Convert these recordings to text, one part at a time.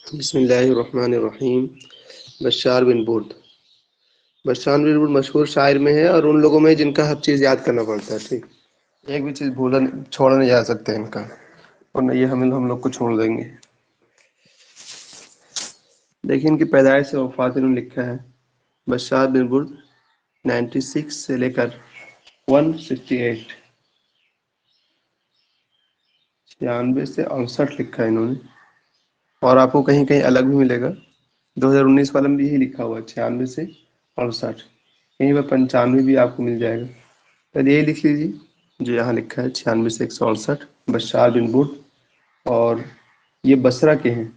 بسم اللہ الرحمن الرحیم۔ بشار بن برد مشہور شاعر میں ہے اور ان لوگوں میں جن کا ہر چیز یاد کرنا پڑتا ہے۔ ٹھیک، ایک بھی چیز چھوڑا نہیں جا سکتا ان کا، ورنہ یہ ہم لوگ کو چھوڑ دیں گے۔ دیکھیں ان کی پیدائش سے وفات انہوں نے لکھا ہے بشار بن برد 96 سے لے کر 168 96 سے 68 لکھا ہے انہوں نے، اور آپ کو کہیں کہیں الگ بھی ملے گا۔ 2019 والا میں بھی یہی لکھا ہوا ہے 96 سے 68، کہیں پر 95 بھی آپ کو مل جائے گا۔ پہلے یہی لکھ لیجیے جو یہاں لکھا ہے 96 سے 168 بشار بن برد، اور یہ بصرہ کے ہیں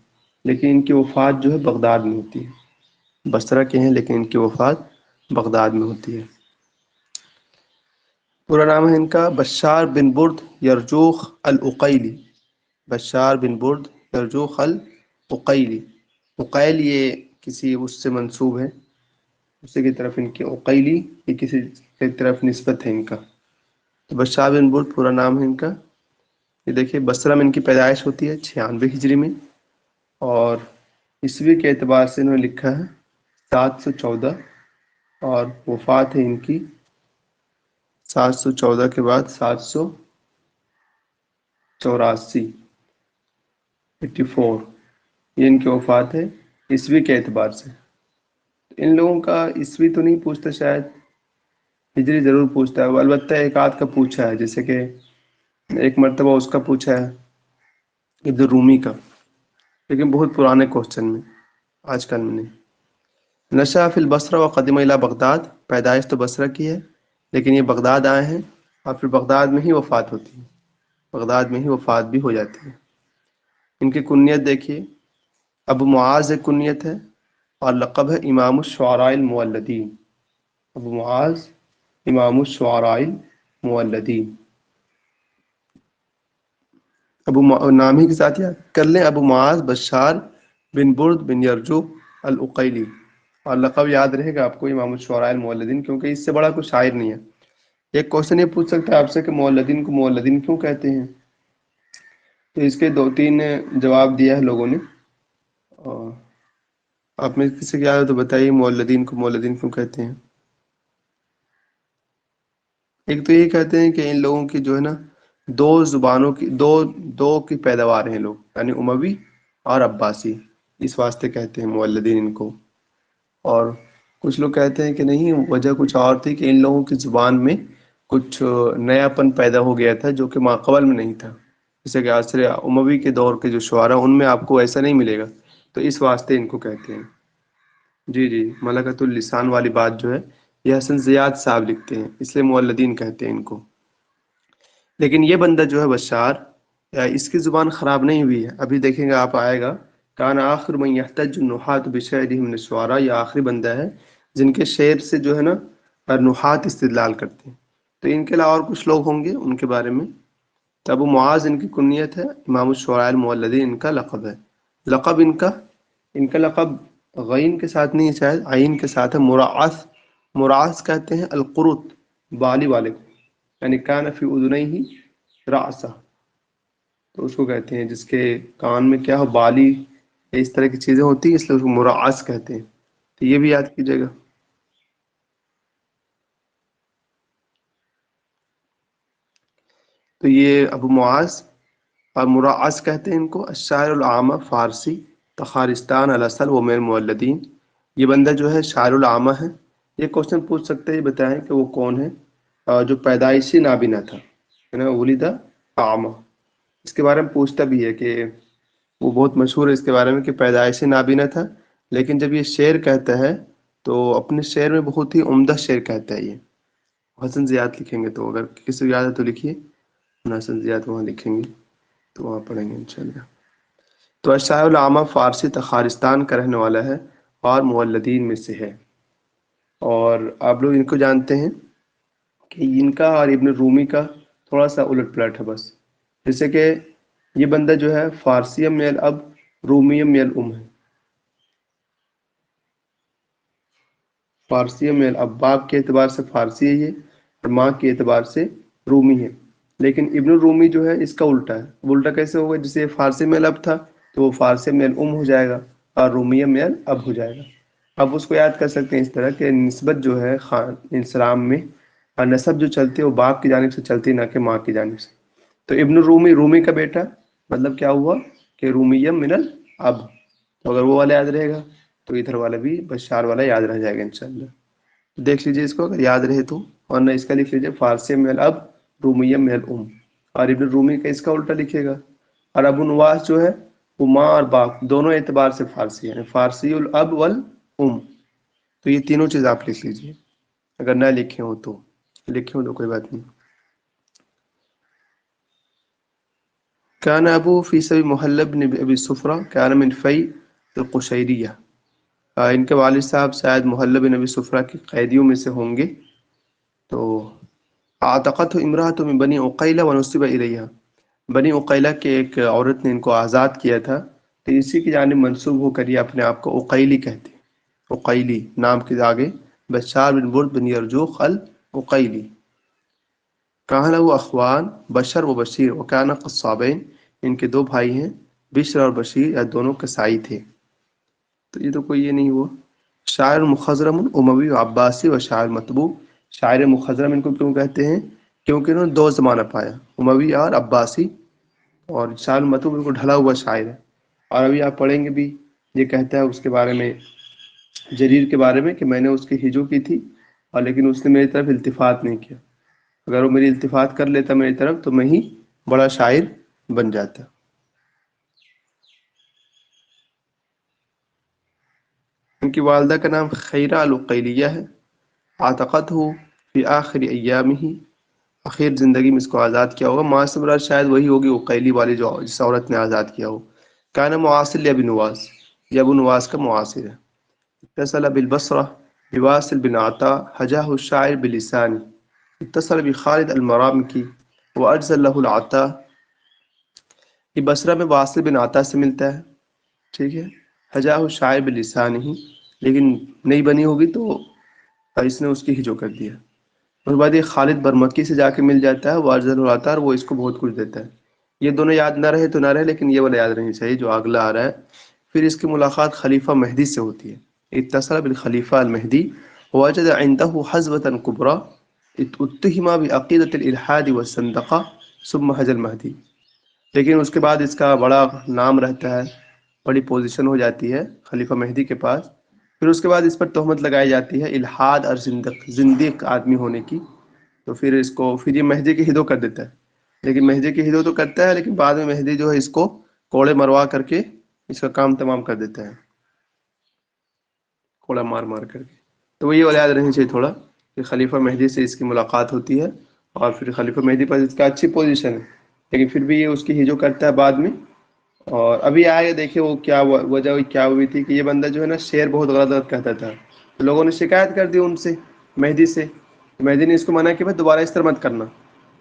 لیکن ان کی وفات جو ہے بغداد میں ہوتی ہے۔ بصرہ کے ہیں لیکن ان کی وفات بغداد میں ہوتی ہے۔ پورا نام ہے ان کا بشار بن برد یرجوخ العقیلی۔ بشار بن برد یرجوخ العقیلی، عقیل یہ کسی اس سے منسوب ہے، اسی کی طرف ان کی عقیلی یہ کسی کی طرف نسبت ہے ان کا۔ تو بشار بن برد پورا نام ہے ان کا۔ یہ دیکھیے بصرہ میں ان کی پیدائش ہوتی ہے 96 ہجری میں، اور عیسوی کے اعتبار سے انہوں نے لکھا ہے 714، اور وفات ہے ان کی 714 کے بعد 784 84، یہ ان کی وفات ہے عیسوی کے اعتبار سے۔ ان لوگوں کا عیسوی تو نہیں پوچھتا، شاید ہجری ضرور پوچھتا ہے، البتہ ایک آدھ کا پوچھا ہے، جیسے کہ ایک مرتبہ اس کا پوچھا ہے ابن رومی کا، لیکن بہت پرانے کوسچن میں، آج کل میں نہیں۔ نشأ فی البصرہ و قدم الی بغداد، پیدائش تو بصرہ کی ہے لیکن یہ بغداد آئے ہیں اور پھر بغداد میں ہی وفات ہوتی ہے، بغداد میں ہی وفات بھی ہو جاتی ہے۔ ان کی کنیت دیکھیے ابو معاذ ایک کنیت ہے، اور لقب ہے امام الشعراء المولدین۔ ابو معاذ امام الشعراء المولدین، نام ہی کے ساتھ یاد کر لیں، ابو معاذ بشار بن برد بن یرجوخ العقیلی، اور لقب یاد رہے گا آپ کو امام الشعراء المولدین، کیونکہ اس سے بڑا کوئی شاعر نہیں ہے۔ ایک کوشچن یہ پوچھ سکتا ہے آپ سے کہ مولدین کو مولدین کیوں کہتے ہیں، تو اس کے 2-3 جواب دیا ہے لوگوں نے۔ آپ میں کسی کو یاد ہے تو بتائیے مولدین کو مولدین کیوں کہتے ہیں۔ ایک تو یہ کہتے ہیں کہ ان لوگوں کی جو ہے نا دو زبانوں کی دو کی پیداوار ہیں لوگ، یعنی اموی اور عباسی، اس واسطے کہتے ہیں مولدین ان کو۔ اور کچھ لوگ کہتے ہیں کہ نہیں، وجہ کچھ اور تھی کہ ان لوگوں کی زبان میں کچھ نیا پن پیدا ہو گیا تھا جو کہ ماقبل میں نہیں تھا، جیسے کہ عصر اموی کے دور کے جو شعراء ان میں آپ کو ایسا نہیں ملے گا، تو اس واسطے ان کو کہتے ہیں۔ جی ملکۃ اللسان والی بات جو ہے یہ حسن زیاد صاحب لکھتے ہیں، اس لیے مولدین کہتے ہیں ان کو۔ لیکن یہ بندہ جو ہے بشار، اس کی زبان خراب نہیں ہوئی ہے، ابھی دیکھیں گے آپ آئے گا کان آخر من یحتج النحات بشعرہ من الشعراء، یہ آخری بندہ ہے جن کے شعر سے جو ہے نا نحات استدلال کرتے ہیں۔ تو ان کے علاوہ اور کچھ لوگ ہوں گے ان کے بارے میں۔ تو ابو معاذ ان کی کنیت ہے، امام الشعراء المولدین ان کا لقب ہے۔ لقب ان کا لقب غین کے ساتھ نہیں ہے، شاید عین کے ساتھ ہے، مراعث۔ مراعث کہتے ہیں القرط، بالی والے کو، یعنی کان فی اذنیہ رعصہ، تو اس کو کہتے ہیں جس کے کان میں کیا ہو، بالی، اس طرح کی چیزیں ہوتی ہیں، اس لیے اس کو مراعث کہتے ہیں۔ تو یہ بھی یاد کیجیے گا۔ تو یہ ابو معاذ اور مراعث کہتے ہیں ان کو، الشاعر العامہ فارسی، تخارستان الاصل و من المولدین۔ یہ بندہ جو ہے شاعر العامہ ہے۔ یہ کوشچن پوچھ سکتے ہیں، بتائیں کہ وہ کون ہے جو پیدائشی نابینا تھا، ولد اعمى، اس کے بارے میں پوچھتا بھی ہے کہ وہ بہت مشہور ہے اس کے بارے میں کہ پیدائشی نابینا تھا، لیکن جب یہ شعر کہتا ہے تو اپنے شعر میں بہت ہی عمدہ شعر کہتا ہے۔ یہ حسن زیاد لکھیں گے تو اگر کسی کو یاد ہے تو لکھیے، حسن زیاد وہاں لکھیں گے تو وہاں پڑھیں گے انشاءاللہ۔ تو الشاعر العامہ فارسی، تخارستان کا رہنے والا ہے اور مولدین میں سے ہے۔ اور آپ لوگ ان کو جانتے ہیں کہ ان کا اور ابن رومی کا تھوڑا سا الٹ پلٹ ہے بس، جیسے کہ یہ بندہ جو ہے فارسیم من الاب رومیم من الام ہے، فارسیم من الاب، باپ کے اعتبار سے فارسی ہے یہ، اور ماں کے اعتبار سے رومی ہے۔ لیکن ابن رومی جو ہے اس کا الٹا ہے۔ الٹا کیسے ہوگا، جسے فارسی میں الاب تھا تو وہ فارسی میں الام ہو جائے گا اور رومیہ میں الاب ہو جائے گا۔ اب اس کو یاد کر سکتے ہیں اس طرح کہ نسبت جو ہے خان اسلام میں، اور نسب جو چلتی ہے وہ باپ کی جانب سے چلتی نہ کہ ماں کی جانب سے۔ تو ابن الرومی، رومی کا بیٹا، مطلب کیا ہوا کہ رومیہ من الاب، تو اگر وہ والا یاد رہے گا تو ادھر والا بھی بشار والا یاد رہ جائے گا انشاءاللہ۔ دیکھ لیجئے اس کو اگر یاد رہے تو، ورنہ اس کا لکھ لیجئے فارسی میں الاب، رومیہ میں الام، اور ابن رومی کا اس کا الٹا لکھے گا۔ اور ابو نواس جو ہے وہ ماں اور باپ دونوں اعتبار سے فارسی ہے، یعنی فارسی الاب والام۔ تو یہ تینوں چیز آپ لکھ لیجئے، اگر نہ لکھے ہوں تو، لکھے ہوں تو کوئی بات نہیں۔ كان ابو فی سبی محلب بن ابی صفرہ كان من فی القشیریہ، ان کے والد صاحب شاید محلب بن ابی صفرہ کے قیدیوں میں سے ہوں گے۔ تو اعتقته امرأة من بنی عقیلہ ونسب الیہا، بنی عقیلہ کے ایک عورت نے ان کو آزاد کیا تھا، تو اسی کی جانب منسوب ہو کر یہ اپنے آپ کو عقیلی کہتے ہیں۔ عقیلی نام کے آگے بشار بن برد بن یرجوخ العقیلی۔ کہاں له اخوان بشر و بشیر وکان قصابین، ان کے دو بھائی ہیں بشر اور بشیر، یا دونوں کسائی تھے۔ تو یہ تو کوئی یہ نہیں ہوا۔ شاعر مخضرم اموی و عباسی و شاعر مطبوع، شاعر مخضرم ان کو کیوں کہتے ہیں؟ کیونکہ انہوں نے دو زمانہ پایا، اموی اور عباسی، اور شاعر مطبوع بالکل ڈھلا ہوا شاعر ہے۔ اور ابھی آپ پڑھیں گے بھی، یہ کہتا ہے اس کے بارے میں، جریر کے بارے میں، کہ میں نے اس کی ہجو کی تھی اور لیکن اس نے میری طرف التفات نہیں کیا، اگر وہ میری التفات کر لیتا میری طرف تو میں ہی بڑا شاعر بن جاتا۔ ان کی والدہ کا نام خیرہ العقیلیہ ہے۔ عتقتہ فی آخر ایامہ، آخر زندگی میں اس کو آزاد کیا ہوگا۔ ماں سے مراد شاید وہی ہوگی عقیلی والی جو جس عورت نے آزاد کیا ہو۔ کان معاصر لابی نواس، یہ ابو نواس کا معاصر ہے۔ اتصل بالبصرہ بواصل بن عطا حجاہ الشاعر بلسانی، اتصل بخالد المرامکی واجزل له العطا، یہ بصرہ میں واصل بن عطا سے ملتا ہے، ٹھیک ہے۔ حجاہ الشاعر بلسانی ہی، لیکن نہیں بنی ہوگی تو اس نے اس کی ہجو کر دیا۔ اس کے بعد یہ خالد برمکی سے جا کے مل جاتا ہے، واجزل العطا، وہ اس کو بہت کچھ دیتا ہے۔ یہ دونوں یاد نہ رہے تو نہ رہے، لیکن یہ والا یاد رہنی چاہیے جو اگلا آ رہا ہے۔ پھر اس کی ملاقات خلیفہ مہدی سے ہوتی ہے، اتصل بالخلیفہ المہدی وجد عنده حزبة كبرى اتهم بعقیدة الالحاد والزندقہ ثم حج المہدی، لیکن اس کے بعد اس کا بڑا نام رہتا ہے، بڑی پوزیشن ہو جاتی ہے خلیفہ مہدی کے پاس۔ پھر اس کے بعد اس پر تہمت لگائی جاتی ہے الحاد اور زندیق آدمی ہونے کی، تو پھر اس کو پھر یہ مہدی کی ہدو کر دیتا ہے، لیکن مہدی کی ہدو تو کرتا ہے لیکن بعد میں مہدی جو ہے اس کو کوڑے مروا کر کے اس کا کام تمام کر دیتا ہے، کوڑا مار مار کر کے۔ تو وہ یہ والا یاد رہنی چاہیے تھوڑا کہ خلیفہ مہدی سے اس کی ملاقات ہوتی ہے، اور پھر خلیفہ مہدی پر اس کا اچھی پوزیشن ہے، لیکن پھر بھی یہ اس کی ہجو کرتا ہے بعد میں۔ اور ابھی آئے دیکھیں وہ کیا وجہ کیا ہوئی تھی کہ یہ بندہ جو ہے نا شعر بہت غلط غلط کہتا تھا، تو لوگوں نے شکایت کر دی ان سے، مہدی سے، مہدی نے اس کو منع کیا بھائی دوبارہ اس طرح مت کرنا۔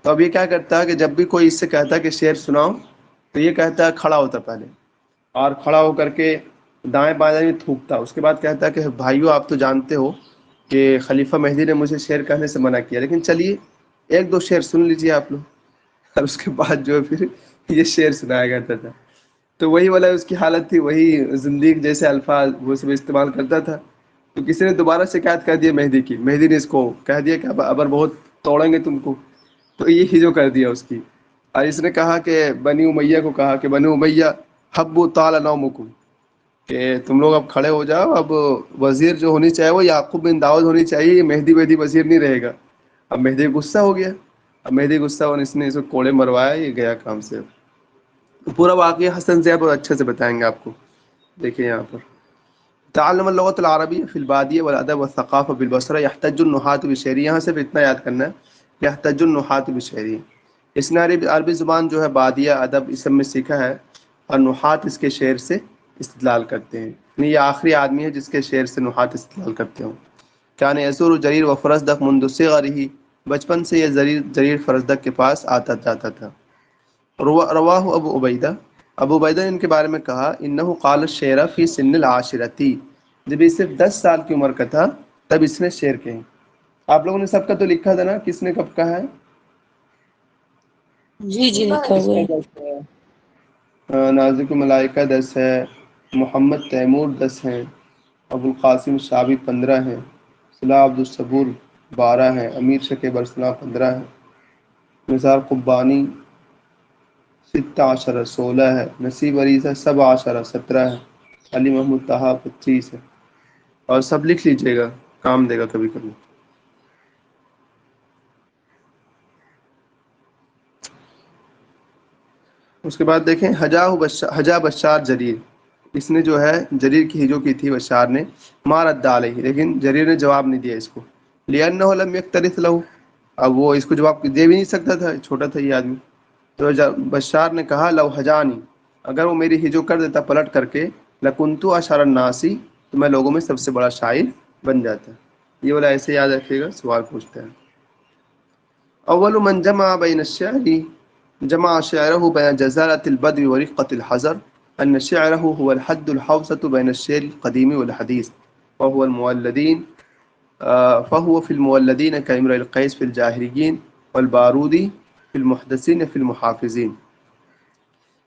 تو اب یہ کیا کرتا ہے کہ جب بھی کوئی اس سے کہتا ہے کہ شعر سناؤ تو یہ کہتا ہے کھڑا ہوتا پہلے، اور کھڑا ہو کر کے دائیں بائیں میں تھوکتا، اس کے بعد کہتا ہے کہ بھائیو آپ تو جانتے ہو کہ خلیفہ مہدی نے مجھے شعر کہنے سے منع کیا، لیکن چلیے ایک دو شعر سن لیجیے آپ لوگ۔ اور اس کے بعد جو ہے پھر یہ شعر سنایا کرتا تھا۔ تو وہی والا اس کی حالت تھی، وہی زندیق جیسے الفاظ وہ سب استعمال کرتا تھا۔ تو کسی نے دوبارہ شکایت کر دیا مہدی کی، مہدی نے اس کو کہہ دیا کہ ابر بہت توڑیں گے تم کو، تو یہ ہجو کر دیا اس کی۔ اور اس نے کہا کہ بنی امیہ کو کہا کہ بنی امیہ حبوا طال نومکم، کہ تم لوگ اب کھڑے ہو جاؤ، اب وزیر جو ہونی چاہیے وہ یعقوب بن داؤد ہونی چاہیے، مہدی وزیر نہیں رہے گا۔ اب مہدی غصہ ہو گیا، اب مہدی غصہ ہونے اس نے اس کو کوڑے مروایا، یہ گیا کام سے۔ پورا واقعہ حسن زیب اور اچھے سے بتائیں گے آپ کو، دیکھیں یہاں پر۔ تعلم اللغة العربية في البادية والأدب والثقافة بالبصرة يحتج النحاة بشعره، یہاں سے اتنا یاد کرنا ہے، يحتج النحاة بشعره، اس نے عربی زبان جو ہے بادیہ ادب اس سب میں سیکھا ہے، اور نحات اس کے شعر سے استدلال کرتے ہیں، یعنی یہ آخری آدمی ہے جس کے شعر سے نحات استدلال کرتے ہوں۔ کان یسور جریر و فرزدق منذ صغرہ، بچپن سے یہ جریر فرزدق کے پاس آتا جاتا تھا۔ رواہ ابو عبیدہ، ابو عبیدہ نے ان کے بارے میں کہا انہ قال الشعر فی سن العاشرتی، جب یہ صرف 10 سال کی عمر کا تھا تب اس نے شعر کہے۔ آپ لوگوں نے سب کا تو لکھا تھا نا، کس نے کب کہا ہے؟ جی جی لکھا کس ہوا نے ہے۔ کب کہا ہے؟ نازک ملائکہ 10 ہے، محمد تیمور 10 ہیں، ابو القاسم شابی 15 ہیں، صلاح عبدالصبور 12 ہیں، امیر شکیب ارسلان 15 ہیں، نثار قبانی 16 16 ہے، نصیب عریضہ 17 17 ہے، علی محمود طہا 25 ہے، اور سب لکھ لیجئے گا، کام دے گا کبھی کبھی۔ اس کے بعد دیکھیں حجا بشار جریر، اس نے جو ہے جریر کی ہجو کی تھی بشار نے، مارد علیہ، لیکن جریر نے جواب نہیں دیا اس کو، لِأَنَّهُ لَمْ يَقْتَرِثْ لَهُ، اب وہ اس کو جواب دے بھی نہیں سکتا تھا، چھوٹا تھا یہ آدمی۔ تو بشار نے کہا لو حجانی، اگر وہ میری ہجو کر دیتا پلٹ کر کے، لَكُنْتُ أَشْعَرَ النَّاسِ، تو میں لوگوں میں سب سے بڑا شاعر بن جاتا۔ یہ والا ایسے یاد رکھیے گا، سوال پوچھتا ہے۔ اول من جمع بین الشعر جمع شعره بين جزالة البدو ورقة الحزر أن شعره هو الحد الحوسط بين الشعر القديم والحديث، وهو المولدين فهو في المولدين كامرئ القيس في الجاهليين والبارودي في المحدثين في المحافظين۔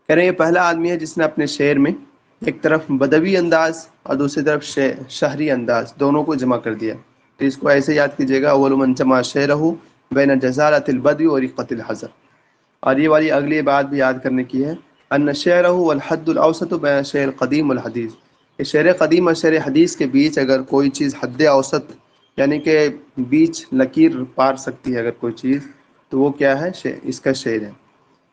کہہ رہے ہیں یہ پہلا آدمی ہے جس نے اپنے شعر میں ایک طرف بدوی انداز اور دوسری طرف شہری انداز دونوں کو جمع کر دیا۔ تو اس کو ایسے یاد کیجیے گا، اول من جمع شعرہ بین جزالۃ البدو ورقۃ الحزر۔ اور یہ والی اگلی بات بھی یاد کرنے کی ہے، ان شعرہ والحد الاوسط بین شعر قدیم والحدیث، کہ شعر قدیم اور شعر حدیث کے بیچ اگر کوئی چیز حد اوسط یعنی کہ بیچ لکیر پار سکتی ہے اگر کوئی چیز، تو وہ کیا ہے، اس کا شعر ہے۔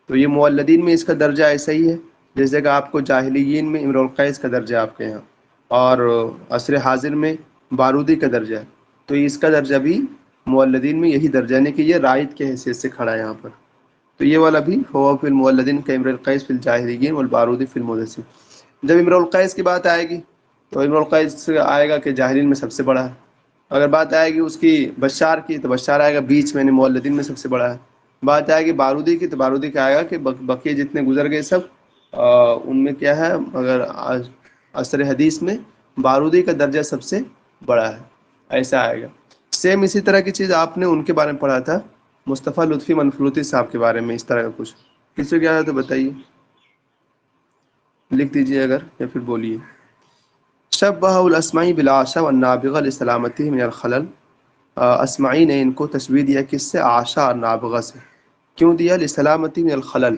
تو یہ مولدین میں اس کا درجہ ایسا ہی ہے جیسے کہ آپ کو جاہلیین میں امرؤ القیس کا درجہ آپ کے یہاں، اور عصر حاضر میں بارودی کا درجہ ہے، تو اس کا درجہ بھی مولدین میں یہی درجہ ہے کہ یہ رائد کے حیثیت سے کھڑا ہے یہاں پر۔ تو یہ والا بھی ہوا فی المولدین کا امرؤ القیس فی الجاہلیین والبارودی فی المحدثین۔ جب امرؤ القیس کی بات آئے گی تو امرؤ القیس آئے گا کہ جاہلین میں سب سے بڑا ہے، اگر بات آئے گی اس کی بشار کی تو بشار آئے گا بیچ میں، مولدین میں سب سے بڑا ہے، بات آئے گی بارودی کی تو بارودی کا آئے گا کہ بقیہ جتنے گزر گئے سب ان میں کیا ہے، اگر عصر حدیث میں بارودی کا درجہ سب سے بڑا ہے، ایسا آئے گا۔ سیم اسی طرح کی چیز آپ نے ان کے بارے میں پڑھا تھا، مصطفیٰ لطفی منفلوطی صاحب کے بارے میں، اس طرح کا کچھ۔ کسی کو کیا ہے تو بتائیے، لکھ دیجئے اگر، یا پھر بولیے۔ شبہ الاسمعی بالعاشا والنابغہ لسلامتہ من الخلل، اسمعی نے ان کو تشبیہ دیا کس سے، عاشا اور نابغہ سے۔ کیوں دیا، لسلامتی من الخلل،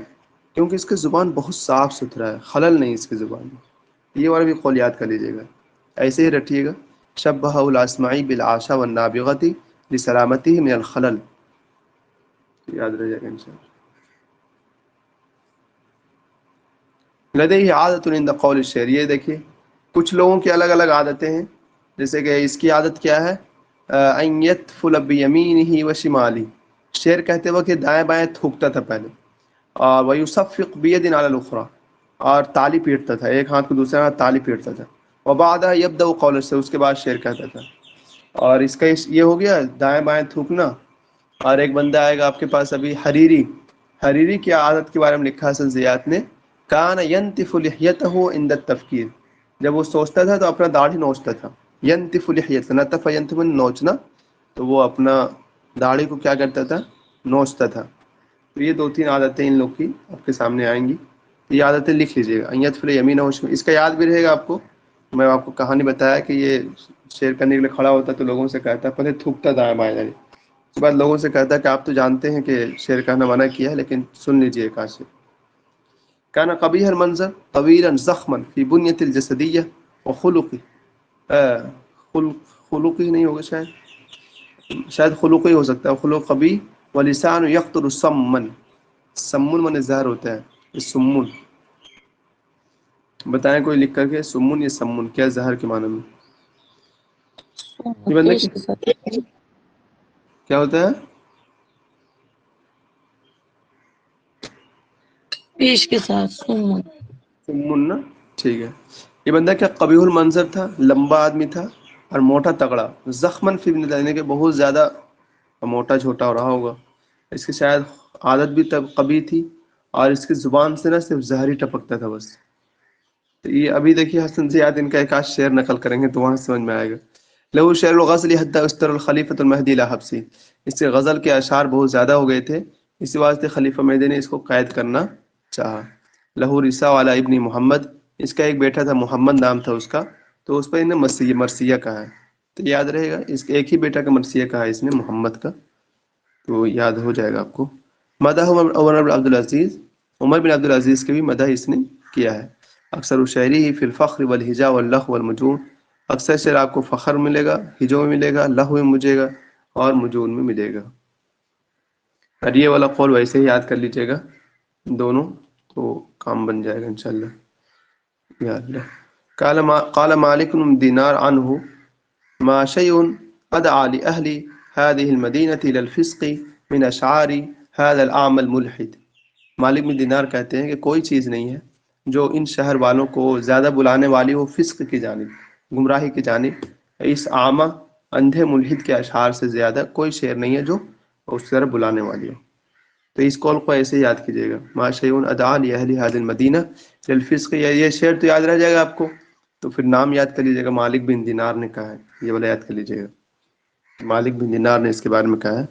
کیونکہ اس کی زبان بہت صاف ستھرا ہے، خلل نہیں اس کی زبان میں۔ یہ والا بھی قول یاد کر لیجیے گا، ایسے ہی رٹھیے گا، شبہ الاسمعی بالعاشا والنابغہ لسلامتہ من الخلل، یاد رہ جائے گا انشاءاللہ۔ لدیہ عادت عند قول الشعر، یہ دیکھیے کچھ لوگوں کی الگ الگ عادتیں ہیں، جیسے کہ اس کی عادت کیا ہے، ان یتفل بیمینہ وشمالہ، شعر کہتے وقت دائیں بائیں تھوکتا تھا پہلے، اور ویصفق بید علی الاخری، اور تالی پیٹتا تھا، ایک ہاتھ کو دوسرے ہاتھ تالی پیٹتا تھا، وبعدہ یبدأ قول سے، اس کے بعد شعر کہتا تھا۔ اور اس کا یہ ہو گیا دائیں بائیں تھوکنا۔ اور ایک بندہ آئے گا آپ کے پاس ابھی، حریری کی عادت کے بارے میں لکھا حسن زیات نے، کان ینتف لحیتہ عند التفکیر، جب وہ سوچتا تھا تو اپنا داڑھی نوچتا تھا، ینتف لحیتہ، نتف ینتف نوچنا، تو وہ اپنا داڑھی کو کیا کرتا تھا، نوچتا تھا۔ تو یہ 2-3 عادتیں ان لوگ کی آپ کے سامنے آئیں گی، یہ عادتیں لکھ لیجیے گا، ان یتفل یمینہ وشمالہ، اس کا یاد بھی رہے گا آپ کو۔ میں آپ کو کہانی بتایا کہ یہ شعر کرنے کے لیے کھڑا ہوتا تو لوگوں سے کہتا، پہلے تھوکتا دائیں بائیں، اس کے بعد لوگوں سے کہتا کہ آپ تو جانتے ہیں کہ شعر کہنا منع کیا ہے، لیکن سن لیجیے ایک شعر۔ كان قبيح المنظر طويلا زخما في بنية الجسدية وخلقه، خلقی نہیں ہوگا شاید خلقی ہو سکتا ہے، خلق قبیح، ولسان یقطر سمن، سمن من زہر ہوتا ہے، یہ سمن، بتائیں کوئی لکھ کر کے، سمن یا سمن کیا زہر کے معنی میں، یہ بندہ کیا ہوتا ہے، پیش کے ساتھ سمن نا، ٹھیک ہے۔ یہ بندہ کیا قبیح المنظر تھا، لمبا آدمی تھا اور موٹا تگڑا، زخمن فی ابن، کہ بہت زیادہ موٹا چھوٹا ہو رہا ہوگا، اس کی شاید عادت بھی قبیح تھی، اور اس کی زبان سے نہ صرف زہر ہی ٹپکتا تھا بس۔ تو یہ ابھی دیکھیے حسن زیاد ان کا ایک آدھ شعر نقل کریں گے تو وہاں سمجھ میں آئے گا۔ لہو شعر الغزل حتی استر الخلیفۃ المہدی الی حبسی، اس سے غزل کے اشعار بہت زیادہ ہو گئے تھے، اسی واسطے خلیفہ مہدی نے اس کو قید کرنا چاہا۔ لہو رسا والا ابن محمد، اس کا ایک بیٹا تھا محمد نام تھا اس کا، تو اس پر انہیں مرثیہ کہا ہے، تو یاد رہے گا اس ایک ہی بیٹا کا مرثیہ کہا ہے اس نے محمد کا، تو یاد ہو جائے گا آپ کو۔ مدح عمر بن عبد العزیز، عمر بن عبد العزیز کے بھی مدح اس نے کیا ہے۔ اکثر شعری ہی فی الفخر والہجا واللغو والمجون، اکثر شعر آپ کو فخر ملے گا، ہجو میں ملے گا، لغو میں ملے گا، اور مجون میں ملے گا۔ اور یہ والا قول ویسے ہی یاد کر لیجیے گا دونوں، تو کام بن جائے گا انشاءاللہ۔ یا اللہ، قال مالک بن دینار عنہ ما شيء أدعى لأهل هذه المدينة إلى الفسق من أشعار هذا الأعمى الملحد۔ مالک بن دینار کہتے ہیں کہ کوئی چیز نہیں ہے جو ان شہر والوں کو زیادہ بلانے والی ہو فسق کی جانب، گمراہی کی جانب، اس اعمى اندھے ملحد کے اشعار سے زیادہ کوئی شعر نہیں ہے جو اس طرح بلانے والی ہو۔ تو اس قول کو ایسے یاد کیجیے گا، ما شیء ادعى لأهل هذه المدینہ للفسق، یہ شعر تو یاد رہ جائے گا آپ کو، تو پھر نام یاد کر لیجیے گا، مالک بن دینار نے کہا ہے، یہ والا یاد کر لیجیے گا، مالک بن دینار نے اس کے بارے میں کہا ہے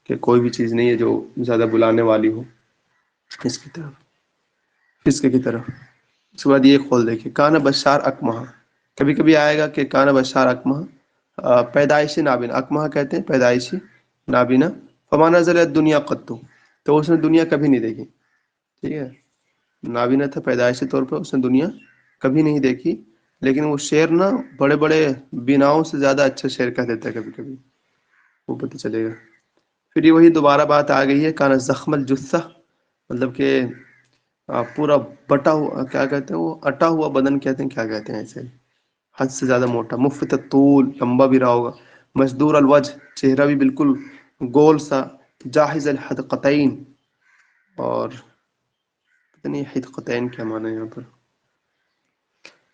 کہ کوئی بھی چیز نہیں ہے جو زیادہ بلانے والی ہو اس کی طرف، فسق کی طرف۔ اس کے بعد یہ قول دیکھیے، کانا بشار اکمہ، کبھی کبھی آئے گا کہ کانا بشار اکمہ، پیدائشی نابینا، اکمہ کہتے ہیں پیدائشی نابینا، فما نزل الدنیا قط، تو اس نے دنیا کبھی نہیں دیکھی، ٹھیک ہے، نابینا تھا پیدائشی طور پر، اس نے دنیا کبھی نہیں دیکھی، لیکن وہ شعر نا بڑے بڑے بناؤں سے زیادہ اچھا شعر کہہ دیتا ہے کبھی کبھی، وہ پتہ چلے گا۔ پھر یہ وہی دوبارہ بات آ گئی ہے، کانا زخم الجثہ، مطلب کہ پورا بٹا ہوا، کیا کہتے ہیں وہ، اٹا ہوا بدن کہتے ہیں، کیا کہتے ہیں ایسے، حد سے زیادہ موٹا، مفت الطول، لمبا بھی رہا ہوگا، مشدور الوجہ، چہرہ بھی بالکل گول سا، جاہز الحدقتین، اور پتہ نہیں حدقتین کیا معنی ہے یہاں پر،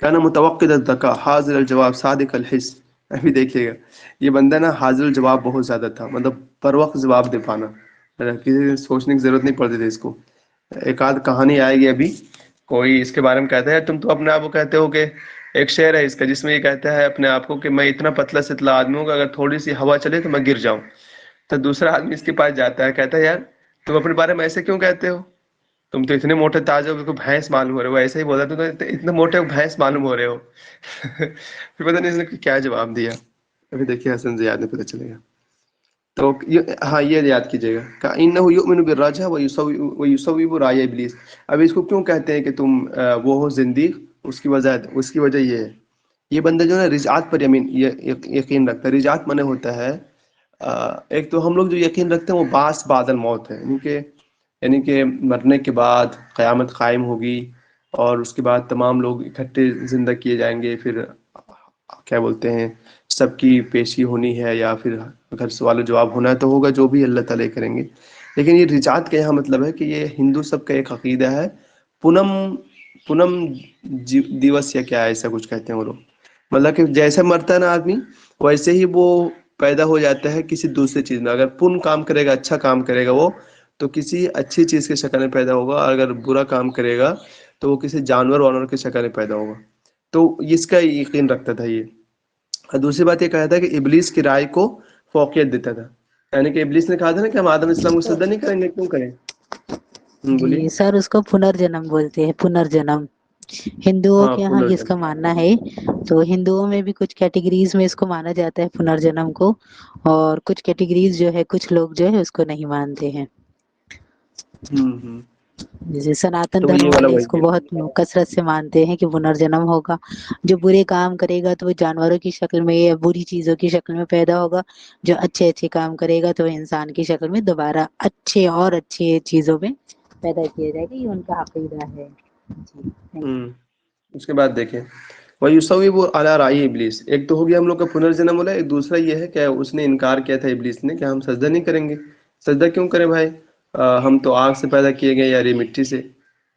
کانا متوقد الذکاء حاضر الجواب صادق الحس، ابھی دیکھیے گا یہ بندہ نا حاضر الجواب بہت زیادہ تھا، مطلب پر وقت جواب دے پانا، کسی سے سوچنے کی ضرورت نہیں پڑتی تھی اس کو۔ ایک آدھ کہانی آئے گی ابھی، کوئی اس کے بارے میں کہتا ہے، تم تو اپنے آپ کو کہتے ہو کہ، ایک شعر ہے اس کا جس میں یہ کہتا ہے اپنے آپ کو کہ میں اتنا پتلا ستلا آدمی ہوں کہ اگر تھوڑی سی ہوا چلے تو میں گر جاؤں۔ تو دوسرا آدمی اس کے پاس جاتا ہے، کہتا ہے یار تم اپنے بارے میں ایسے کیوں کہتے ہو، تم تو اتنے موٹے تاج ہو کہ بھینس معلوم ہو رہے ہو، وہ ایسے ہی بولا، تم تو اتنے موٹے ہو بھینس معلوم ہو رہے ہو۔ پھر پتہ نہیں اس نے کیا جواب دیا، ابھی دیکھیے حسن زیاد میں پتہ چلے گا۔ تو ہاں یہ یاد کیجیے گا کہ انه یؤمن بالرجع ویصوب رای ابلیس، اب اس کو کیوں کہتے ہیں کہ تم وہ ہو زندیق، اس کی وجہ یہ ہے، یہ بندہ جو ہے رجعات پر یقین رکھتا ہے، رجعات معنی ہوتا ہے ایک تو ہم لوگ جو یقین رکھتے ہیں وہ بعث بعد الموت ہے، یعنی کہ مرنے کے بعد قیامت قائم ہوگی، اور اس کے بعد تمام لوگ اکٹھے زندہ کیے جائیں گے، پھر کیا بولتے ہیں سب کی پیشی ہونی ہے، یا پھر اگر سوال و جواب ہونا ہے تو ہوگا، جو بھی اللہ تعالیٰ کریں گے۔ لیکن یہ رجعت کا یہاں مطلب ہے کہ یہ ہندو سب کا ایک عقیدہ ہے، پونم دیوس یا کیا ایسا کچھ کہتے ہیں وہ لوگ، مطلب کہ جیسے مرتا ہے نا آدمی ویسے ہی وہ پیدا ہو جاتا ہے کسی دوسری چیز میں، اگر پن کام کرے گا، اچھا کام کرے گا وہ تو کسی اچھی چیز کی شکل میں پیدا ہوگا، اور اگر برا کام کرے گا تو وہ کسی جانور وانور کی شکل میں پیدا ہوگا، تو اس کا یقین رکھتا تھا یہ۔ اور دوسری بات یہ کہا تھا کہ ابلیس کی رائے کو فوقیت دیتا تھا، یعنی کہ ابلیس نے کہا تھا نا کہ ہم آدم اسلام کو سجدہ نہیں کریں گے، کیوں کریں؟ بولیے۔ جی سر، اس کو پنرجنم بولتے ہیں، پنرجنم ہندوؤں ہاں کے یہاں اس کا پنرجنم، ماننا ہے، تو ہندوؤں میں بھی کچھ کیٹیگریز میں اس کو مانا جاتا ہے پنرجنم کو، اور کچھ کیٹیگریز جو ہے کچھ لوگ جو ہے اس کو نہیں مانتے ہیں، ہوں، جیسے سناتن تو دھرم یہ والا والے اس کو وہی ہے۔ بہت کثرت سے مانتے ہیں کہ پنرجنم ہوگا، جو برے کام کرے گا تو وہ جانوروں کی شکل میں یا بری چیزوں کی شکل میں پیدا ہوگا، جو اچھے اچھے کام کرے گا تو وہ انسان کی شکل میں دوبارہ اچھے اور اچھے چیزوں میں پیدا کیا جائے گا، یہ ان کا عقیدہ ہے۔ جی تھینک یو۔ اس کے بعد دیکھیں وَيُصَوِّبُ عَلَى رَأْيِ ابلیس، ایک تو ہو گیا ہم لوگ کا پنرجنم والا، ایک دوسرا یہ ہے کہ اس نے انکار کیا تھا ابلیس نے کہ ہم سجدہ نہیں کریں گے، سجدہ کیوں کریں بھائی، ہم تو آگ سے پیدا کیے گئے، یار یہ مٹی سے،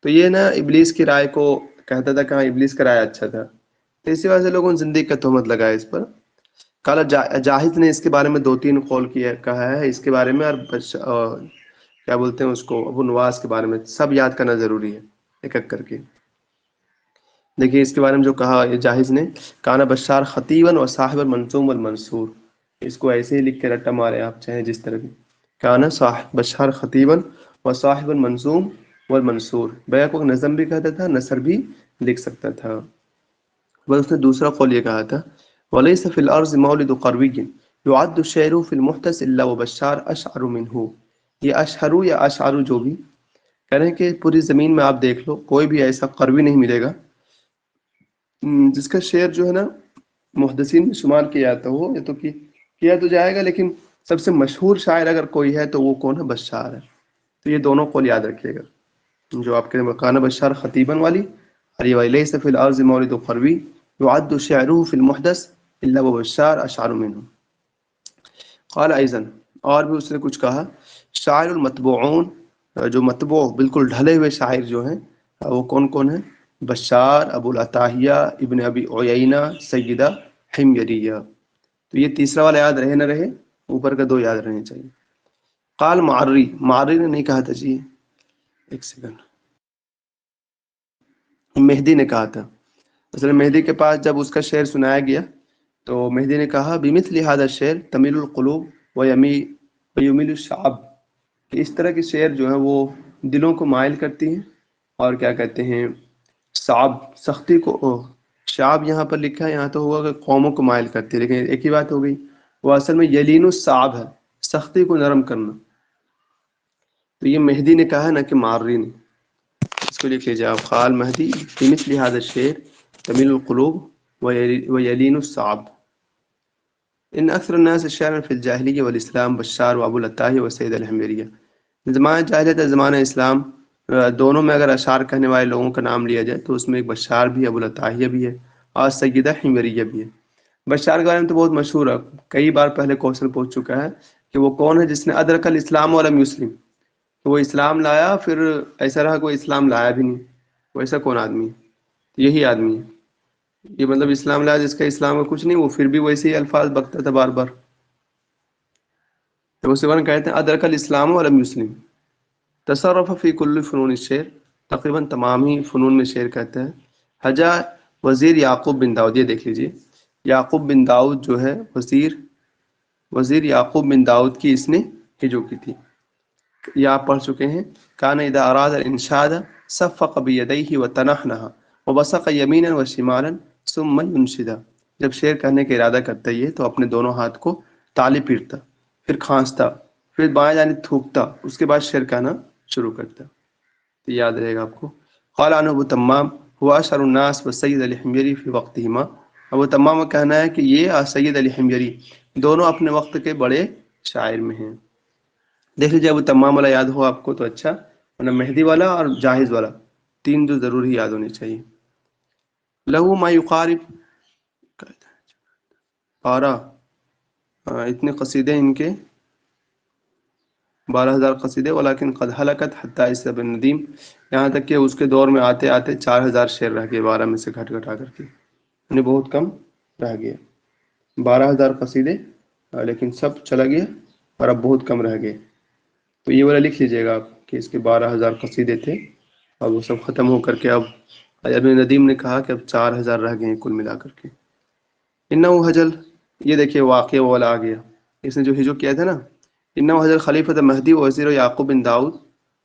تو یہ نا ابلیس کی رائے کو کہتا تھا کہ ہاں ابلیس کا رائے اچھا تھا، تو اسی وجہ سے لوگوں نے زندگی کا تہمت لگایا اس پر۔ کالا جاہد نے اس کے بارے میں 2-3 قول کیا کہا ہے اس کے بارے میں، اور کیا بولتے ہیں اس کو، ابو نواس کے بارے میں، سب یاد کرنا ضروری ہے ایک ایک کر کے۔ دیکھیے اس کے بارے میں جو کہا یہ جاہز نے، کانا بشار خطیباً و صاحب المنظوم والمنصور، اس کو ایسے ہی لکھ کے رٹا مارے آپ چاہیں جس طرح بھی، کانا بشار خطیباً و صاحب المنظوم والمنصور، بیک وقت نظم بھی کہتا تھا، نثر بھی لکھ سکتا تھا۔ بس اس نے دوسرا قول یہ کہا تھا وَلَيْسَ فِي الْأَرْضِ مَوْلِدُ قَرْوِيٍّ يُعَدُّ الشِّعْرُ فِي الْمُحْدَثِ إِلَّا وَبَشَّارٌ أَشْعَرُ مِنْهُ۔ یہ اشعرو یا اشعرو جو بھی کہہ رہے ہیں کہ پوری زمین میں آپ دیکھ لو کوئی بھی ایسا قروی نہیں ملے گا جس کا شعر جو ہے نا محدثین میں شمار کیا جاتا ہو، یہ تو کیا تو جائے گا، لیکن سب سے مشہور شاعر اگر کوئی ہے تو وہ کون ہے؟ بشار ہے۔ تو یہ دونوں قول یاد رکھیے گا، جو آپ کے مکان بشار خطیباً والی، اور یہ وَلَيْسَ فِي الْأَرْضِ مَوْلِدُ قَرْوِيٍّ يُعَدُّ شِعْرُهُ فِي الْمُحْدَثِ إِلَّا وَبَشَّارٌ أَشْعَرُ مِنْهُ۔ قال ایضاً، اور بھی اس نے کچھ کہا، شاعر المتبوعون، جو متبوع بالکل ڈھلے ہوئے شاعر جو ہیں وہ کون کون ہیں؟ بشار، ابو العتاہیہ، ابن ابی عیینہ، سیدہ حمیریہ۔ تو یہ تیسرا والا یاد رہے نہ رہے، اوپر کا دو یاد رہنے چاہیے۔ قال معری، معری نے نہیں کہا تھا جی، ایک سیکنڈ، مہدی نے کہا تھا۔ اصل مہدی کے پاس جب اس کا شعر سنایا گیا تو مہدی نے کہا بمثل هذا الشعر تمیل القلوب ویمیل الشعب، کہ اس طرح کے شعر جو ہیں وہ دلوں کو مائل کرتی ہیں اور کیا کہتے ہیں صعب، سختی کو، شعب یہاں پر لکھا ہے، یہاں تو ہوا کہ قوموں کو مائل کرتی ہے، لیکن ایک ہی بات ہو گئی، وہ اصل میں یلین الصعب ہے، سختی کو نرم کرنا۔ تو یہ مہدی نے کہا نہ کہ ماری نے۔ اس کو لکھ لیجیے آپ، قال مہدی بمثل هذا الشعر تمیل القلوب ویلین الصعب۔ ان اکثر الناس شعرا فی الجاہلیہ والاسلام بشار و ابو العتاہیہ و سید الحمیریہ۔ زمانہ جاہلیت اور زمانہ اسلام دونوں میں اگر اشعار کہنے والے لوگوں کا نام لیا جائے تو اس میں ایک بشار بھی ہے، ابو العتاہیہ بھی ہے، اور سیدہ حمیریہ بھی ہے۔ بشار کے بارے میں تو بہت مشہور ہے، کئی بار پہلے کوشچن پوچھ چکا ہے کہ وہ کون ہے جس نے ادرک الاسلام ولم یسلم، تو وہ اسلام لایا پھر ایسا رہا کوئی اسلام لایا بھی نہیں، وہ ایسا کون آدمی ہے؟ یہی آدمی ہے۔ یہ مطلب اسلام لایا جس کا اسلام کا کچھ نہیں، وہ پھر بھی ویسے ہی الفاظ بکتا تھا بار بار۔ تو اس کے کہتے ہیں ادرک الاسلام ولم یسلم۔ تصرف فی کل فنون الشعر، تقریباً تمام ہی فنون میں شعر کہتے ہیں۔ حجا وزیر یعقوب بن داؤد، یہ دیکھ لیجئے، یعقوب بن داؤد جو ہے وزیر یعقوب بن داؤد کی اس نے ہجو کی تھی، یہ آپ پڑھ چکے ہیں۔ کان اذا اراد الانشاد صفق بیدیہ وتنحنہ وبصق یمینا وشمالا ثم ينشدا۔ جب شعر کہنے کا ارادہ کرتا یہ تو اپنے دونوں ہاتھ کو تالی پیٹتا، پھر کھانستا، پھر بائیں جانب تھوکتا، اس کے بعد شعر کہنا شروع کرتا۔ تو یاد رہے گا آپ کو۔ قال عنہ ابو تمام هو اشهر الناس وسید الحمیری فی وقتہما۔ ابو تمام کا کہنا ہے کہ یہ اور سید الحمیری دونوں اپنے وقت کے بڑے شاعر میں ہیں۔ دیکھ لیجیے ابو تمام والا یاد ہو آپ کو تو اچھا، ورنہ مہدی والا اور جاہز والا تین جو ضروری یاد ہونی چاہیے۔ لہو ما یقارب 12، اتنے قصیدے ان کے 12,000 قصیدے، ولیکن قد حلقت حتی عیسی بن ندیم، یہاں تک کہ اس کے دور میں آتے آتے 4,000 شعر رہ گئے 12 میں سے گھٹ گھٹا کر کے، یعنی بہت کم رہ گیا۔ 12,000 قصیدے لیکن سب چلا گیا اور اب بہت کم رہ گئے۔ تو یہ والا لکھ لیجئے گا آپ کہ اس کے 12,000 قصیدے تھے اور وہ سب ختم ہو کر کے اب ابن ندیم نے کہا کہ اب 4,000 رہ گئے ہیں کل ملا کر کے۔ انہو حجل، یہ دیکھیے واقعہ والا آ گیا، اس نے جو ہجو کیا تھا نا، انہو حجل خلیفۃ مہدی و وزیر یعقوب بن داؤد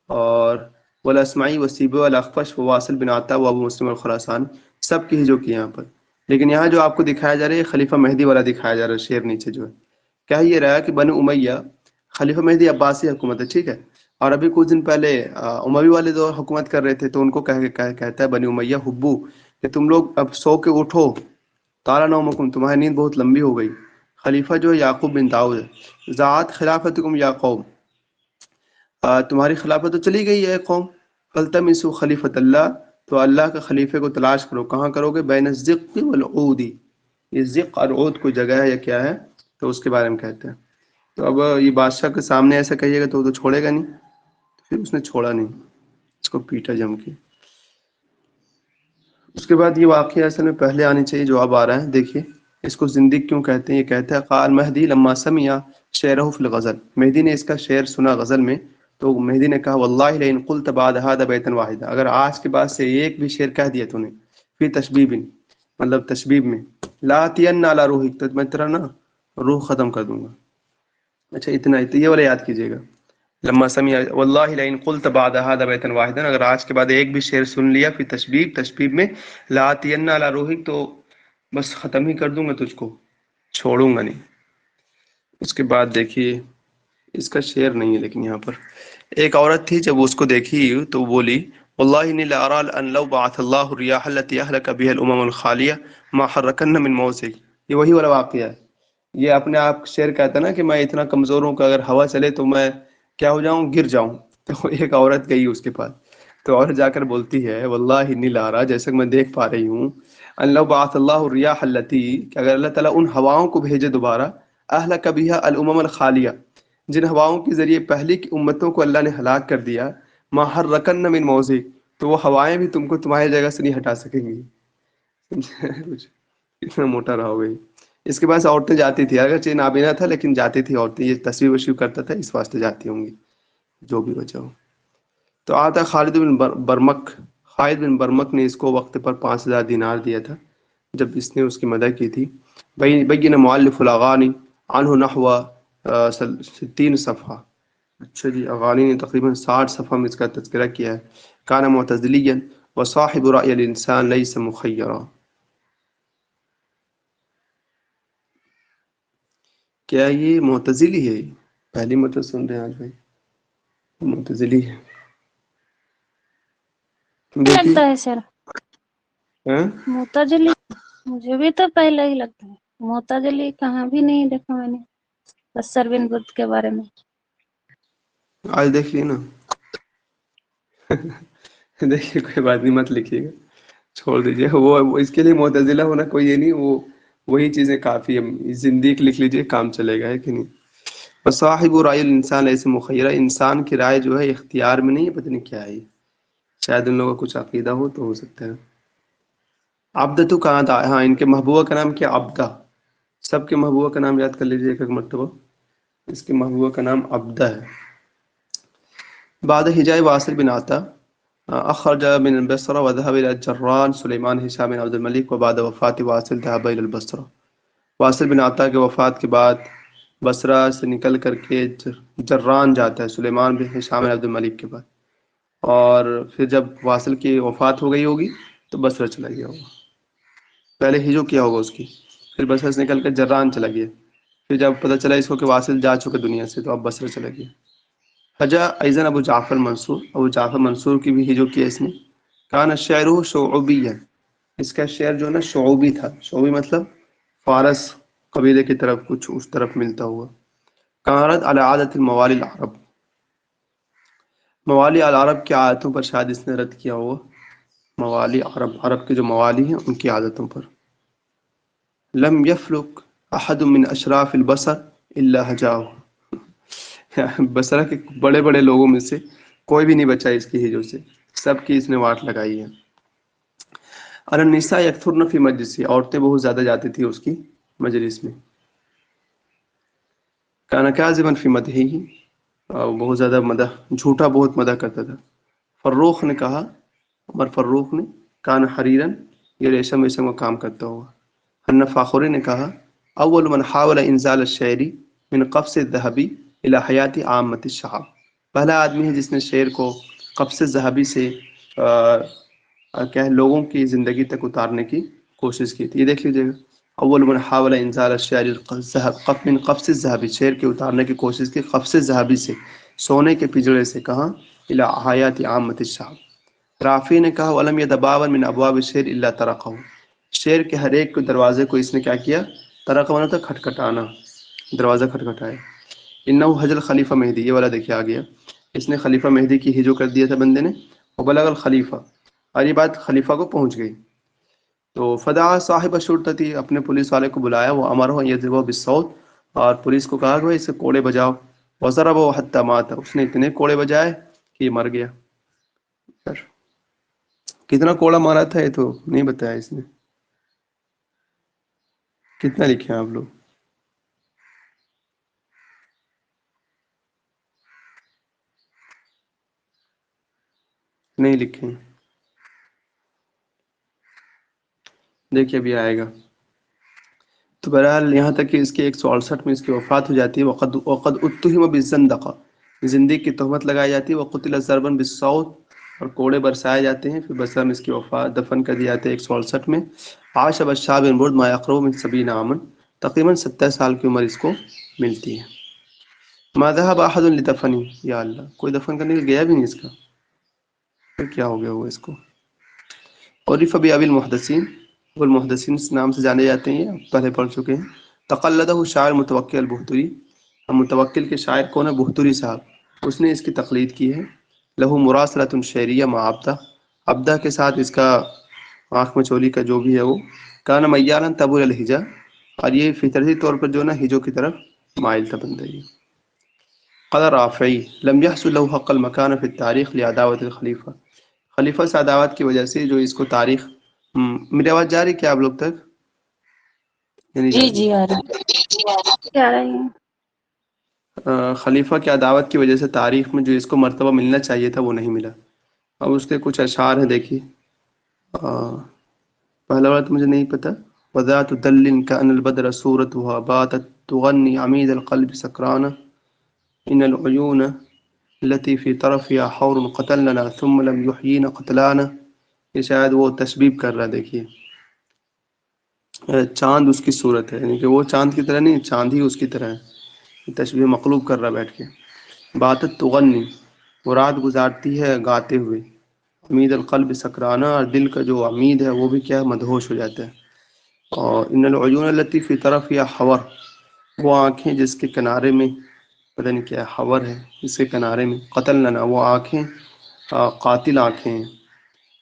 اور والاسمعی وسیبہ والاخفش وواصل بن عطا و ابو مسلم الخراسان، سب کی ہجو کی یہاں پر۔ لیکن یہاں جو آپ کو دکھایا جا رہا ہے خلیفہ مہدی والا دکھایا جا رہا ہے، شعر نیچے جو ہے کہہ یہ رہا ہے کہ بنو امیہ، خلیفہ مہدی عباسی حکومت ہے، ٹھیک ہے، اور ابھی کچھ دن پہلے اموی والے دو حکومت کر رہے تھے، تو ان کو کہتا ہے بنی امیہ حبو کہ تم لوگ اب سو کے اٹھو، طال نومکم، تمہاری نیند بہت لمبی ہو گئی۔ خلیفہ جو ہے یعقوب بن داؤد ہے، ذات خلافتکم یا قوم، تمہاری خلافت تو چلی گئی ہے قوم، فالتمسوا خلیفۃ اللہ، تو اللہ کے خلیفے کو تلاش کرو، کہاں کرو گے؟ بین الزق والعود، یہ زق اور عود کوئی جگہ ہے یا کیا ہے، تو اس کے بارے میں کہتے ہیں۔ تو اب یہ بادشاہ کے سامنے ایسا کہیے گا تو وہ تو چھوڑے گا نہیں، پھر اس نے چھوڑا نہیں، اس کو پیٹا جم کے۔ اس کے بعد یہ واقعہ اصل میں پہلے آنی چاہیے جو اب آ رہا ہے، دیکھیے اس کو زندگی کیوں کہتے ہیں۔ یہ کہتا ہے قال مہدی لما سمع شعرہ فی الغزل، مہدی نے اس کا شعر سنا غزل میں، تو مہدی نے کہا واللہ لئن قلت بعد هذا بیتا واحدا، اگر آج کے بعد سے ایک بھی شعر کہہ دیا تو نے فی تشبیب، مطلب تشبیب میں، لا تین علی روحک، تو میں تیرا نا روح ختم کر دوں گا۔ اچھا اتنا یہ والا یاد کیجیے گا، لما سمع واللہ لئن قلت بعد هذا بیتا واحدا، اگر آج کے بعد ایک بھی شعر سن لیا پھر تشبیب میں، لآتین علی روحک، تو بس ختم ہی کر دوں گا تجھ کو، چھوڑوں گا نہیں۔ اس کے بعد دیکھیے، اس کا شعر نہیں ہے لیکن یہاں پر ایک عورت تھی، جب اس کو دیکھی تو وہ بولی واللہ انی لارى ان لو بعث اللہ الرياح التي اهلك بها الامم الخالیہ ما حركن من موضع۔ یہ وہی والا واقعہ ہے، یہ اپنے آپ شعر کہتا ہے نا کہ میں اتنا کمزور ہوں کہ اگر ہوا چلے تو میں کیا ہو جاؤں، گر جاؤں۔ تو ایک عورت گئی اس کے پاس، تو عورت جا کر بولتی ہے واللہ انی لارا، جیسے کہ میں دیکھ پا رہی ہوں، ان لو بعث اللہ الرياح التي، کہ اگر اللہ تعالیٰ ان ہواؤں کو بھیجے دوبارہ، اهلك بها الامم الخالیہ، جن ہواؤں کے ذریعے پہلی کی امتوں کو اللہ نے ہلاک کر دیا، ما حرکن من موضع، تو وہ ہوائیں بھی تم کو تمہاری جگہ سے نہیں ہٹا سکیں گی۔ کچھ اتنا موٹا رہا ہوگا۔ اس کے پاس عورتیں جاتی تھی، اگرچہ نابینا تھا لیکن جاتی تھی عورتیں، یہ تصویر وشیو کرتا تھا اس واسطے جاتی ہوں گی، جو بھی وجہ ہو۔ تو آتا خالد بن برمک، خالد بن برمک نے اس کو وقت پر 5000 دینار دیا تھا جب اس نے اس کی مدد کی تھی۔ بین مؤلف الاغانی عنہ نحو 60 صفحہ۔ اچھا جی، اغانی نے تقریباً 60 صفحہ میں اس کا تذکرہ کیا ہے۔ کان معتزلیا وصاحب رأی الانسان لیس مخیرا۔ کیا یہ معتزلی ہے؟ پہلی مرتبہ سن رہے ہیں آج بھائی، معتزلی ہے، دیکھیے۔ لگتا ہے سر ہاں معتزلی، مجھے بھی تو پہلے ہی لگتا ہے معتزلی، کہاں بھی نہیں دیکھا میں نے بسر بن بدھ کے بارے میں۔ آج دیکھ لیے نا۔ دیکھیے کوئی بات نہیں، مت لکھیے گا، چھوڑ دیجیے وہ اس کے لیے معتزلہ ہونا کوئی یہ نہیں، وہ وہی چیزیں کافی ہے، زندگی لکھ لیجیے کام چلے گا، ہے کہ نہیں۔ وصاحب رائے الانسان ایسے مخیرہ، انسان کی رائے جو ہے اختیار میں نہیں ہے، پتہ نہیں کیا ہے یہ، شاید ان لوگوں کا کچھ عقیدہ ہو تو ہو سکتا ہے۔ عبدتو کہاں تھا؟ ہاں، ان کے محبوبہ کا نام کیا؟ عبدہ۔ سب کے محبوبہ کا نام یاد کر لیجیے ایک ایک مرتبہ۔ اس کے محبوبہ کا نام عبدہ ہے۔ بعد ہجاء واصل بن عطا اخرج من البصرہ وذهب الى الجران سلیمان ہشام بن عبد الملک، وبعد وفات واصل ذهب الى البصرہ۔ واصل بن عطا کے وفات کے بعد بصرہ سے نکل کر کے جران جاتا ہے، سلیمان بن ہشام بن عبد الملک کے بعد، اور پھر جب واصل کی وفات ہو گئی ہوگی تو بصرہ چلا گیا ہوگا، پہلے ہجو کیا ہوگا اس کی، پھر بصرہ سے نکل کر جران چلا گیا، پھر جب پتہ چلا اس کو کہ واصل جا چکے دنیا سے تو اب بصرہ چلا گیا۔ حجا ایزن ابو جعفر منصور، ابو جعفر منصور کی بھی ہجو کیا اس نے۔ کان شعر شعوبیا، اس کا شعر جو ہے نا شعوبی تھا، شعوبی مطلب فارس قبیلے کی طرف، کچھ اس طرف ملتا ہوا۔ کانت علی عادت الموالی العرب، موالی العرب کی عادتوں پر شاید اس نے رد کیا ہوا، موالی عرب، عرب کے جو موالی ہیں ان کی عادتوں پر۔ لم یفلک احد من اشراف البصر الا حجاہ، بصرہ کے بڑے بڑے لوگوں میں سے کوئی بھی نہیں بچا اس کی ہجو سے، سب کی اس نے واٹ لگائی ہے۔ النساء یکثرن فی مجلسی، عورتیں بہت زیادہ جاتی تھی اس کی مجلس میں۔ کان کاذبا فی مدحہ، بہت زیادہ مدح، جھوٹا بہت مدح کرتا تھا۔ فروخ نے کہا، عمر فروخ نے، کان حریرن، یہ ریشم ریشم کا کام کرتا ہوا۔ حنا فاخری نے کہا، اول من حاول انزال الشعر من قفص الذهبی الى حیات عامة الشعب، پہلا آدمی ہے جس نے شعر کو قفص ذهبی سے کہ لوگوں کی زندگی تک اتارنے کی کوشش کی تھی۔ یہ دیکھ لیجیے گا، اول من حاول انزال الشعر من قفص الذهبی، شعر کے اتارنے کی کوشش کی قفص ذهبی سے، سونے کے پنجرے سے، کہاں؟ الى حیات عامة الشعب۔ رافی نے کہا، ولم يتباون من ابواب الشعر الا طرقه، شعر کے ہر ایک دروازے کو اس نے کیا کیا؟ طرق ہونا تھا کھٹکھٹانا، دروازہ کھٹکھٹایا۔ انہو حجل خلیفہ مہدی، یہ والا دیکھیے آ گیا، اس نے خلیفہ مہدی کی ہجو کر دیا تھا بندے نے، وبلغ الخلیفہ، اور یہ بات خلیفہ کو پہنچ گئی، تو فدعا صاحب شرطتی، اپنے پولیس والے کو بلایا، وہ امرہ یضربہ بالصوت، اور پولیس کو کہا کہ اسے کوڑے بجاؤ، وضربہ حتی مات، اس نے اتنے کوڑے بجائے کہ یہ مر گیا۔ کتنا کوڑا مارا تھا یہ تو نہیں بتایا اس نے، کتنا لکھے ہیں آپ لوگ؟ نہیں لکھے ہیں، دیکھیے ابھی آئے گا۔ تو بہرحال یہاں تک کہ اس کے 168 میں اس کی وفات ہو جاتی ہے۔ وقد اتهم بالزندقہ، زندگی کی تہمت لگائی جاتی ہے، وقتل ضربا بالصوت، اور کوڑے برسائے جاتے ہیں، پھر بصرہ میں اس کی وفات، دفن کر دیے جاتے ہیں 168 میں۔ عاش بشار بن برد ما یقرب من 70 عاما، تقریباً 70 سال کی عمر اس کو ملتی ہے۔ ما ذهب احد لدفنی، یا اللہ، کوئی دفن کرنے کے لیے گیا بھی نہیں اس کا، پھر کیا ہو گیا ہوا اس کو۔ عرف بأبی المحدثین، وہ المحدثین اس نام سے جانے جاتے ہیں، پہلے پڑھ چکے ہیں۔ تقلدہ شاعر متوکل البحتری، متوکل کے شاعر کون ہے؟ بحتری صاحب، اس نے اس کی تقلید کی ہے۔ لہو مراسلۃ شعریہ مع عبدہ، عبدہ کے ساتھ اس کا آنکھ مچولی کا جو بھی ہے وہ، کان میالا تبر الحجا، اور یہ فطرتی طور پر جو نا ہجو کی طرف مائل تھا بندہ یہ۔ قدر رافعی، لم يحصل له حق المکان فی التاریخ لعداوت الخلیفہ، خلیفہ سے عداوت کی وجہ سے جو اس کو تاریخ، میری آواز جا رہی کیا آپ لوگ تک یا نہیں جا جی رہی؟ جی آ رہی کیا رہی ہیں؟ خلیفہ کی عداوت کی وجہ سے تاریخ میں جو اس کو مرتبہ ملنا چاہیے تھا وہ نہیں ملا۔ اب اس کے کچھ اشعار ہیں، دیکھیے۔ پہلا والا تو مجھے نہیں پتہ۔ وذات دل كأن البدر صورتها باتت تغني عميد القلب سكرانة إن العيون التي في طرفها حور قتلنا ثم لم يحيينا قتلانا، یہ شاید وہ تشبیب کر رہا ہے، دیکھیے۔ چاند اس کی صورت ہے، یعنی کہ وہ چاند کی طرح نہیں، چاند ہی اس کی طرح ہے، تشبیہ مقلوب کر رہا بیٹھ کے۔ باتت تغنی، وہ رات گزارتی ہے گاتے ہوئے، امید القلب سکرانہ، اور دل کا جو امید ہے وہ بھی کیا ہے؟ مدہوش ہو جاتا ہے۔ اور ان العیون التی فی طرف یا حور، وہ آنکھیں جس کے کنارے میں، پتہ نہیں کیا حور ہے، اس کے کنارے میں، قتل لنا، وہ آنکھیں قاتل آنکھیں ہیں،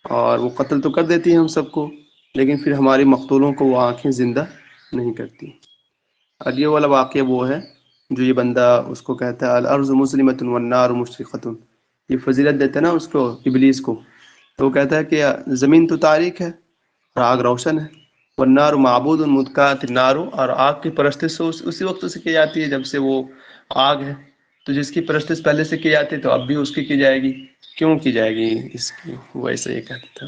اور وہ قتل تو کر دیتی ہیں ہم سب کو، لیکن پھر ہماری مقتولوں کو وہ آنکھیں زندہ نہیں کرتی۔ اور یہ والا واقعہ وہ ہے جو یہ بندہ اس کو کہتا ہے الارض مسلمۃ والنار مشرقۃ، یہ فضیلت دیتا ہے نا اس کو، ابلیس کو، تو وہ کہتا ہے کہ زمین تو تاریک ہے اور آگ روشن ہے، والنار معبود مدکات النار، اور آگ کی پرستش اسی وقت سے کی جاتی ہے جب سے وہ آگ ہے، تو جس کی پرستش پہلے سے کی جاتی ہے تو اب بھی اس کی جائے گی، کیوں کی جائے گی اس کی، وہ ایسا یہ کہتا تھا۔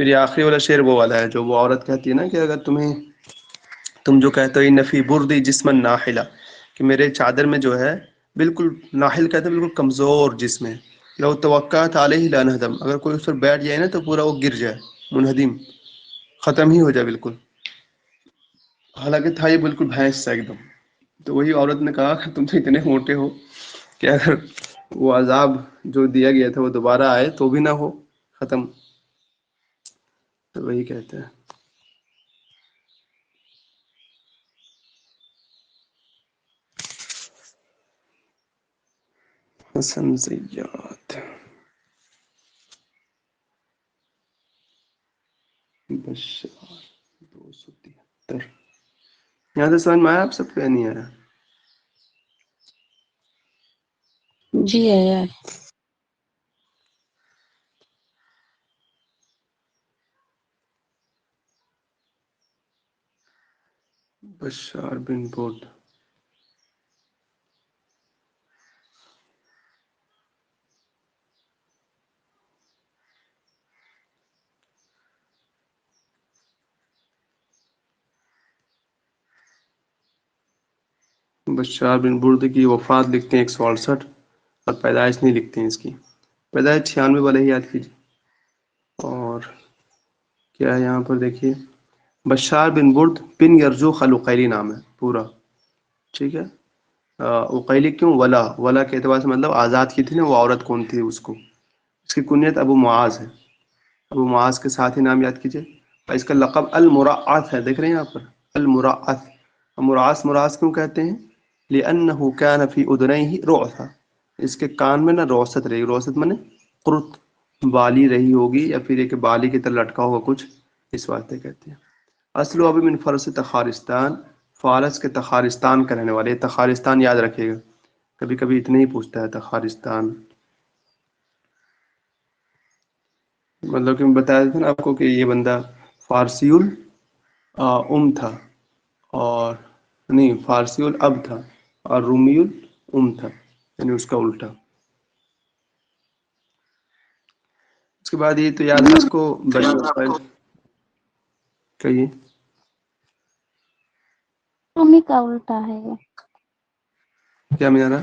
پھر یہ آخری والا شعر وہ والا ہے جو وہ عورت کہتی ہے نا کہ اگر تم جو کہتے ہو نفی بردی جسمن ناحلہ، کہ میرے چادر میں جو ہے بالکل ناحل کہتے ہیں بالکل کمزور جسم ہے، لو توقعت علیہ لانہدم، اگر کوئی اس پر بیٹھ جائے نا تو پورا وہ گر جائے، منہدم، ختم ہی ہو جائے بالکل، حالانکہ تھا یہ بالکل بھینس سا ایک دم۔ تو وہی عورت نے کہا کہ تم تو اتنے موٹے ہو کہ اگر وہ عذاب جو دیا گیا تھا وہ دوبارہ آئے تو بھی نہ ہو ختم، تو وہی کہتے ہیں۔ حسن زیات بشار 273، یہاں سے سمجھ میں آیا آپ سب کو یا نہیں آیا؟ جی آیا ہے۔ بشار بن برد، بشار بن برد کی وفات لکھتے ہیں 168، اور پیدائش نہیں لکھتے ہیں اس کی، پیدائش 96 والے ہی یاد کیجیے۔ اور کیا ہے یہاں پر دیکھیے، بشار بن برد بن یرزوق العقیلی نام ہے پورا، ٹھیک ہے۔ عقیلی کیوں؟ ولا کے اعتبار سے مطلب آزاد کی تھی نا وہ عورت، کون تھی اس کو، اس کی کنیت ابو معاذ ہے، ابو معاذ کے ساتھ ہی نام یاد کیجیے، اور اس کا لقب المراعث ہے، دیکھ رہے ہیں یہاں پر المراعث، مراعث کیوں کہتے ہیں؟ لأنه كان في اذنيه رعثا، اس کے کان میں نا روست رہی، روست میں نے قرط، بالی رہی ہوگی، یا پھر ایک بالی کی طرح لٹکا ہوگا کچھ، اس واسطے کہتے ہیں۔ اصل ابھی من فرس تخارستان، فارس کے تخارستان کا رہنے والے، تخارستان یاد رکھیے گا، کبھی کبھی اتنا ہی پوچھتا ہے تخارستان، مطلب کہ میں بتایا تھا نا آپ کو کہ یہ بندہ فارسی الام تھا، اور نہیں فارسی الاب تھا، اور رومی الام تھا، یعنی اس کا الٹا۔ اس کے بعد یہ تو یاد ہے آپ کو کہیے، رومی کا الٹا ہے یہ، کیا میں رہا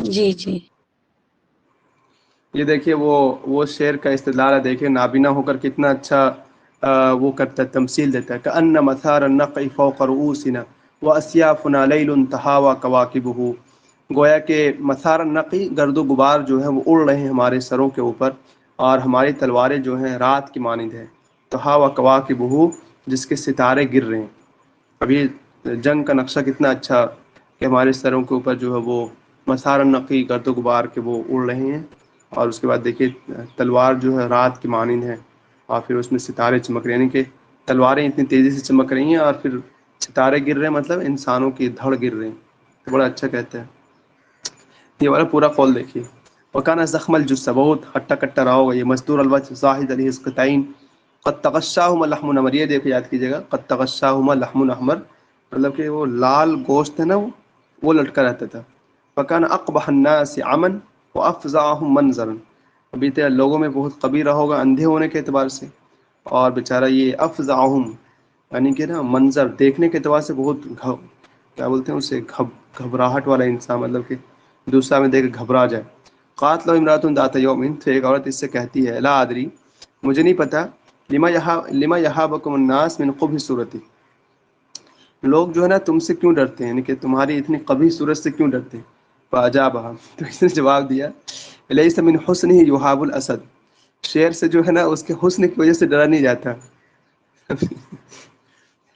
جی جی یہ دیکھیے وہ شعر کا استدلال ہے، دیکھیے نابینا ہو کر کتنا اچھا وہ کرتا ہے، تمثیل دیتا ہے کہ ان مثار النقع فوق رؤوسنا واسیافنا لیل تہاوی کواکبہ، گویا کہ مسار النقی گرد و غبار جو ہے وہ اڑ رہے ہیں ہمارے سروں کے اوپر، اور ہماری تلواریں جو ہیں رات کی مانند ہیں، تہاوی کواکبہ، جس کے ستارے گر رہے ہیں۔ ابھی جنگ کا نقشہ کتنا اچھا کہ ہمارے سروں کے اوپر جو ہے وہ مسار النقی گرد و غبار کے وہ اڑ رہے ہیں، اور اس کے بعد دیکھیے تلوار جو ہے رات کی مانند ہے، اور پھر اس میں ستارے چمک رہے ہیں، یعنی کہ تلواریں اتنی تیزی سے چمک رہی ہیں اور پھر ستارے گر رہے ہیں، مطلب انسانوں کی دھڑ گر رہے ہیں، تو بڑا اچھا کہتے ہیں۔ یہ والا پورا قول دیکھیے، وکانا زخم الجثہ، بہت ہٹا کٹا رہا ہوگا یہ، مستور الوجہ زاہد علیہ القطعین، قد تغشاہما لحم احمر، یہ دیکھو یاد کیجیے گا، قد تغشاہما لحم احمر، مطلب کہ وہ لال گوشت ہے نا وہ لٹکا رہتا تھا۔ وکان اقبح الناس عما وافزعهم منظرا، ابھی تو لوگوں میں بہت قبیرہ ہوگا اندھے ہونے کے اعتبار سے، اور بیچارہ یہ افزعهم یعنی کہ نا منظر دیکھنے کے اعتبار سے بہت کیا بولتے ہیں اسے، گھبراہٹ والا انسان، مطلب کہ دوسرا میں دیکھ کے گھبرا جائے۔ قاتل امرات ذات یوم، تو ایک عورت اس سے کہتی ہے لا ادری، مجھے نہیں پتا، لما یہابکم الناس من قبح صورتی، لوگ جو ہے نا تم سے کیوں ڈرتے ہیں، یعنی کہ تمہاری اتنی قبیح صورت سے کیوں ڈرتے ہیں۔ فاجابہا، تو اس نے جواب دیا لیس من حسنہ یہاب الاسد، شیر سے جو ہے نا اس کے حسن کی وجہ سے ڈرا نہیں جاتا،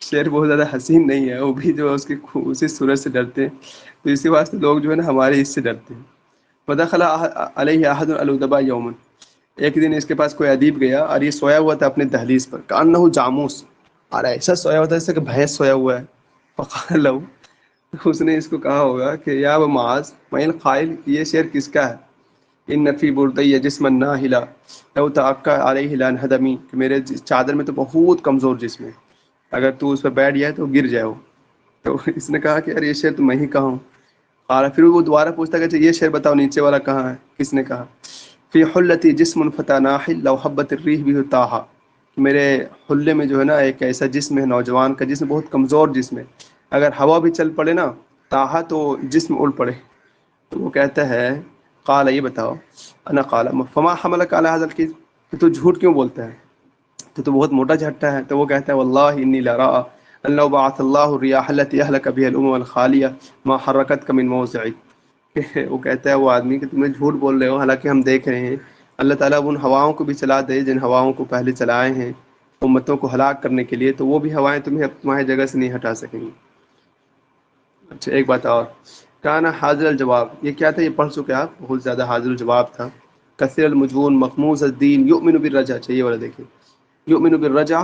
شیر بہت زیادہ حسین نہیں ہے، وہ بھی جو ہے اس کی اسی صورت سے ڈرتے ہیں، تو اسی واسطے لوگ جو ہے نا ہمارے اس سے ڈرتے ہیں۔ فدخل علیہ احد الادباء یوما، ایک دن اس کے پاس کوئی ادیب گیا اور یہ سویا ہوا تھا اپنے دہلیز پر، کانہ جاموس، اور ایسا سویا ہوا تھا جیسے کہ بھینس سویا ہوا ہے۔ فقال لہ، اس نے اس کو کہا ہوگا کہ یا ابا معاذ من القائل، یہ شعر کس کا ہے؟ ان فی بردی جسما ناہلا لو تعقى علیہ لانہدمی، کہ میرے چادر میں تو بہت کمزور جسم ہے، اگر تو اس پہ بیٹھ جائے تو گر جائے ہو۔ تو اس نے کہا کہ یار یہ شعر تو میں ہی کہا ہوں۔ اور پھر وہ دوبارہ پوچھتا کہ یہ شعر بتاؤ نیچے والا کہاں ہے، کس نے کہا؟ فی حلتی جسم فتى ناحل لو حبت الریح بھی طاہا، میرے حلے میں جو ہے نا ایک ایسا جسم ہے، نوجوان کا جسم، بہت کمزور جسم ہے، اگر ہوا بھی چل پڑے نا طاہا تو جسم اڑ پڑے۔ تو وہ کہتا ہے قال، یہ بتاؤ، انا قال فما حملک علی هذا الكذب، کہ تو جھوٹ کیوں بولتا ہے، تو بہت موٹا جھٹا ہے۔ تو وہ کہتا ہے واللہ انی لرا ان لو بعث اللہ الرياح التي اهلك بها الامم الخاليه ما حركتك من موضعك، وہ کہتا ہے وہ آدمی کہ تمہیں جھوٹ بول رہے ہو، حالانکہ ہم دیکھ رہے ہیں اللہ تعالیٰ ان ہواؤں کو بھی چلا دے جن ہواؤں کو پہلے چلائے ہیں امتوں کو ہلاک کرنے کے لیے، تو وہ بھی ہوائیں تمہیں تمہاری جگہ سے نہیں ہٹا سکیں گی۔ اچھا ایک بات اور، کانا حاضر الجواب، یہ کیا تھا، یہ پڑھ چکے آپ، بہت زیادہ حاضر الجواب تھا۔ کثیر المجون مخموس الدین یؤمن بالرجع، چاہیے والا دیکھیں، یؤمن بالرجع،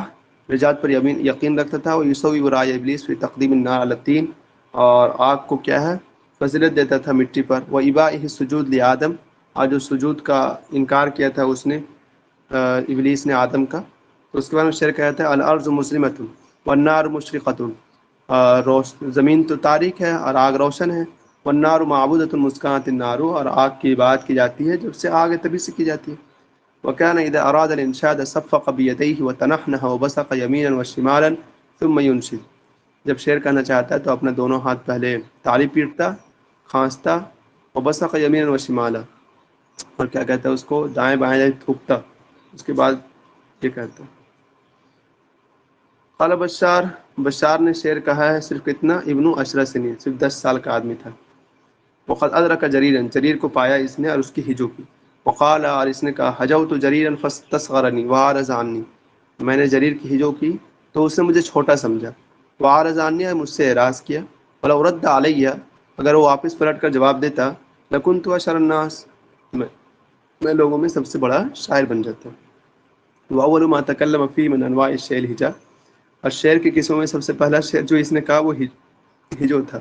رجعت پر یقین رکھتا تھا، وہ یسوی ورائے ابلیس فی تقدیم النار علی الطین، اور آگ کو کیا ہے فضیلت دیتا تھا مٹی پر، وہ ابائہ السجود لآدم، اور جو سجود کا انکار کیا تھا اس نے ابلیس نے آدم کا۔ تو اس کے بعد میں شعر کہتا ہے الارض مسلمۃ والنار مشرقۃ، زمین تو تاریک ہے اور آگ روشن ہے، والنار معبودۃ مسکانۃ النار، اور آگ کی عبادت کی جاتی ہے جب سے آگ ہے تبھی سے کی جاتی ہے۔ وكان اذا اراد الانشاد صفق بيديه وتنحنح وبصق يمينا وشمالا ثم ينشد، جب شعر کرنا چاہتا ہے تو اپنے دونوں ہاتھ پہلے تالی پیٹتا، کھانستا، وبصق یمینا وشمالا، اور کیا کہتا ہے اس کو دائیں بائیں تھوکتا، اس کے بعد یہ کہتا ہے۔ قال بشار، بشار نے شعر کہا ہے صرف کتنا، ابن 10 سنین، صرف 10 سال کا آدمی تھا۔ وقد ادرک جریرا، جریر کو پایا اس نے اور اس کی ہجو کی۔ وقال، اور اس نے کہا حجوت جریرا فاستصغرنی وعرض عنی، میں نے جریر کی ہجو کی تو اس نے مجھے چھوٹا سمجھا، وعرض عنی، مجھ سے اعراض کیا، ولو رد علیہ، اگر وہ واپس پلٹ کر جواب دیتا، لکنت اشر الناس، میں لوگوں میں سب سے بڑا شاعر بن جاتا۔ واول ما تکلم فی من انواع الشعر الہجا، اور شعر کی قسموں میں سب سے پہلا شعر جو اس نے کہا وہ ہجو تھا۔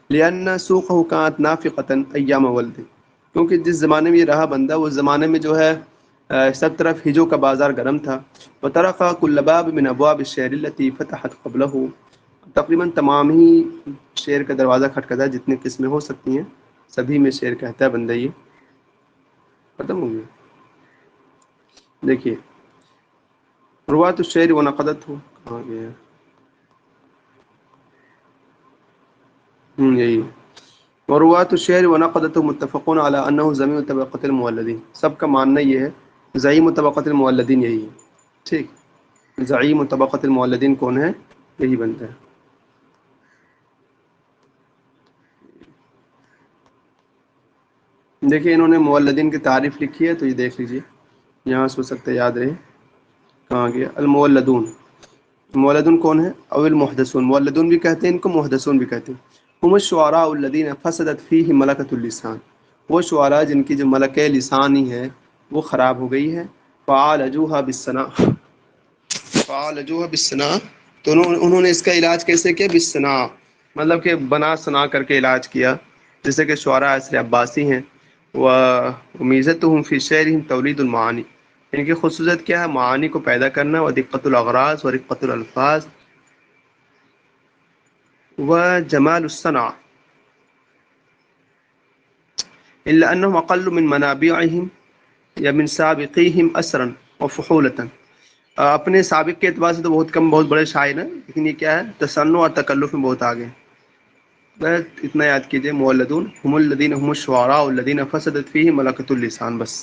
لأن سوقه كانت نافقة ایام ولد، کیونکہ جس زمانے میں یہ رہا بندہ اس زمانے میں جو ہے سب طرف ہجو کا بازار گرم تھا۔ وطرق كل باب من ابواب الشعر التي فتحت قبله، تقریباً تمام ہی شعر کا دروازہ کھٹکھٹا، جتنی قسمیں ہو سکتی ہیں سبھی میں شعر کہتا ہے بندہ۔ یہ ختم ہو گیا، دیکھیے روات الشعر ونقدت ہو، کہاں گیا، یہی وروات الشعر ونقدته متفقون على انه زعيم طبقة المولدین، سب کا ماننا یہ ہے زعیم طبقة المولدین یہی ہے. ٹھیک، زعیم طبقة المولدین کون ہے؟ یہی بنتا ہے. دیکھیے انہوں نے مولدین کی تعریف لکھی ہے تو یہ دیکھ لیجیے، یہاں سے ہو سکتا ہے یاد رہے. کہاں گیا؟ المولدون. مولدون کون ہے؟ او المحدثون، مولدون بھی کہتے ہیں ان کو، محدثون بھی کہتے ہیں. هم الشعراء الذين فسدت فيه ملكة اللسان، وہ شعراء جن کی جو ملکہ لسانی ہے وہ خراب ہو گئی ہے. فعالجوها بالثناء، فعالجوها بالثناء، تو انہوں نے اس کا علاج کیسے کیا؟ بالثناء، مطلب کہ بنا سنا کر کے علاج کیا. جیسے کہ شعراء عصر عباسی ہیں، ومیزتهم في شعرهم تولید المعانی، ان کی خصوصیت کیا ہے؟ معانی کو پیدا کرنا، و دقت الاغراض و رقت الالفاظ و جمال الصنع، الا انهم اقل من منابعهم یا من سابقیہم اثرا و فحولتا. اپنے سابق کے اعتبار سے تو بہت کم، بہت بڑے شاعر ہیں، لیکن یہ کیا ہے؟ تصنع اور تکلف میں بہت آگے. بس اتنا یاد کیجئے، مولدون هم الذین هم الشعراء الذین فسدت فیہم ملکۃ اللسان، بس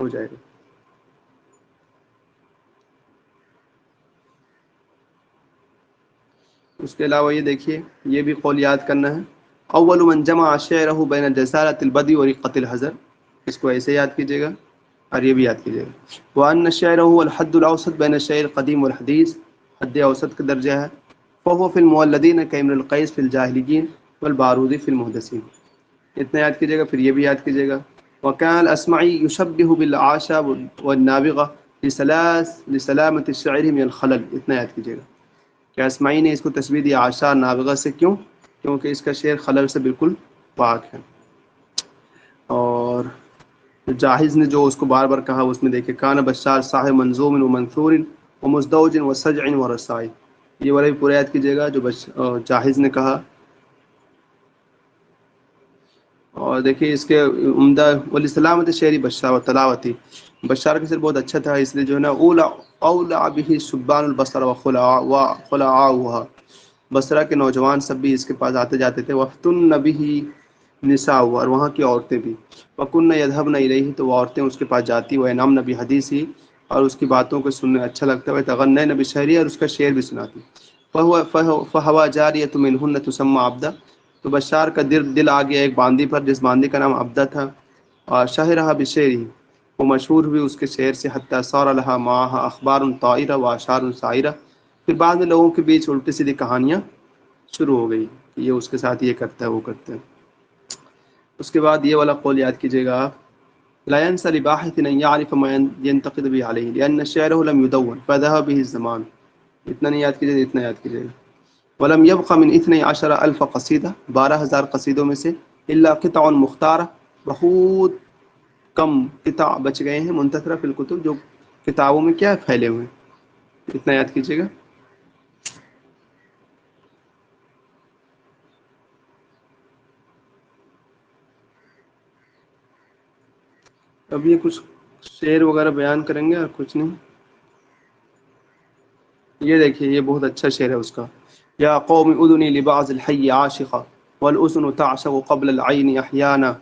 ہو جائے گا. اس کے علاوہ یہ دیکھیے، یہ بھی قول یاد کرنا ہے. اول من جمع شعرہ بین جسارۃ البدی و رقۃ الحذر، اس کو ایسے یاد کیجیے گا اور یہ بھی یاد کیجیے گا. وان شعرہ هو الحد الاوسط بین الشعر القدیم والحدیث، حد اوسط کا درجہ ہے. فهو في المولدین کامر القیس فی الجاہلیین والبارودی فی المحدثین. اتنا یاد کیجیے گا. پھر یہ بھی یاد کیجیے گا. وكان الاسمعی یشبہ بالعاشا والنابغہ لسلامۃ الشعر من الخلل. اتنا یاد کیجیے گا کہ اسمعی نے اس کو تشبیہ دی عاشا نابغہ سے. کیوں؟ کیونکہ اس کا شعر خلل سے بالکل پاک ہے. اور جاہز نے جو اس کو بار بار کہا اس میں دیکھیں، کان بشار صاحب منظوم و منثور و مزدوج و سجع و رسائی. یہ والا بھی پورا یاد کیجیے گا جو جاہز نے کہا. اور دیکھیے اس کے عمدہ ولی سلامت شعری بشار و تلاوتی، بشار کا شعر بہت اچھا تھا، اس لیے جو ہے نا اولا به سبان البصر و خلعاؤها، بصرہ کے نوجوان سب بھی اس کے پاس آتے جاتے تھے. وفتن به نساء، اور وہاں کی عورتیں بھی. وکن یذهبن الیہ، تو وہ عورتیں اس کے پاس جاتی. وینامن بحدیثی، اور اس کی باتوں کو سننے اچھا لگتا ہے. تغنین بشعری، اور اس کا شعر بھی سناتی. فہوا جاریۃ منہن تسمى عبدہ، تو بشار کا دل آ گیا ایک باندی پر جس باندی کا نام عبدہ تھا. اور شہرها بشعری، وہ مشہور ہوئی اس کے شعر سے. حتی صار لها معها اخبار طائرہ و اشعار سائرہ، پھر بعد میں لوگوں کے بیچ الٹی سیدھی کہانیاں شروع ہو گئی، یہ اس کے ساتھ یہ کرتا ہے وہ کرتا ہے. اس کے بعد یہ والا قول یاد کیجیے گا آپ، لا ينسى لباحث ان يعرف ما ينتقد به عليه لان شعره لم يدون فذهب به الزمان. اتنا نہیں یاد کیجیے، اتنا یاد کیجیے گا. ولم يبق من 12,000 قصیدہ، 12,000 قصیدوں میں سے، الا قطع مختارہ، بہت کم قطع بچ گئے ہیں، منتثرہ فی الکتب، جو کتابوں میں کیا پھیلے ہوئے ہیں. اتنا یاد کیجیے گا. اب یہ کچھ شعر وغیرہ بیان کریں گے اور کچھ نہیں. یہ دیکھیے یہ بہت اچھا شعر ہے اس کا. یا قوم اذنی لبعض الحی عاشقہ والاذن تعشق قبل العین احیانا،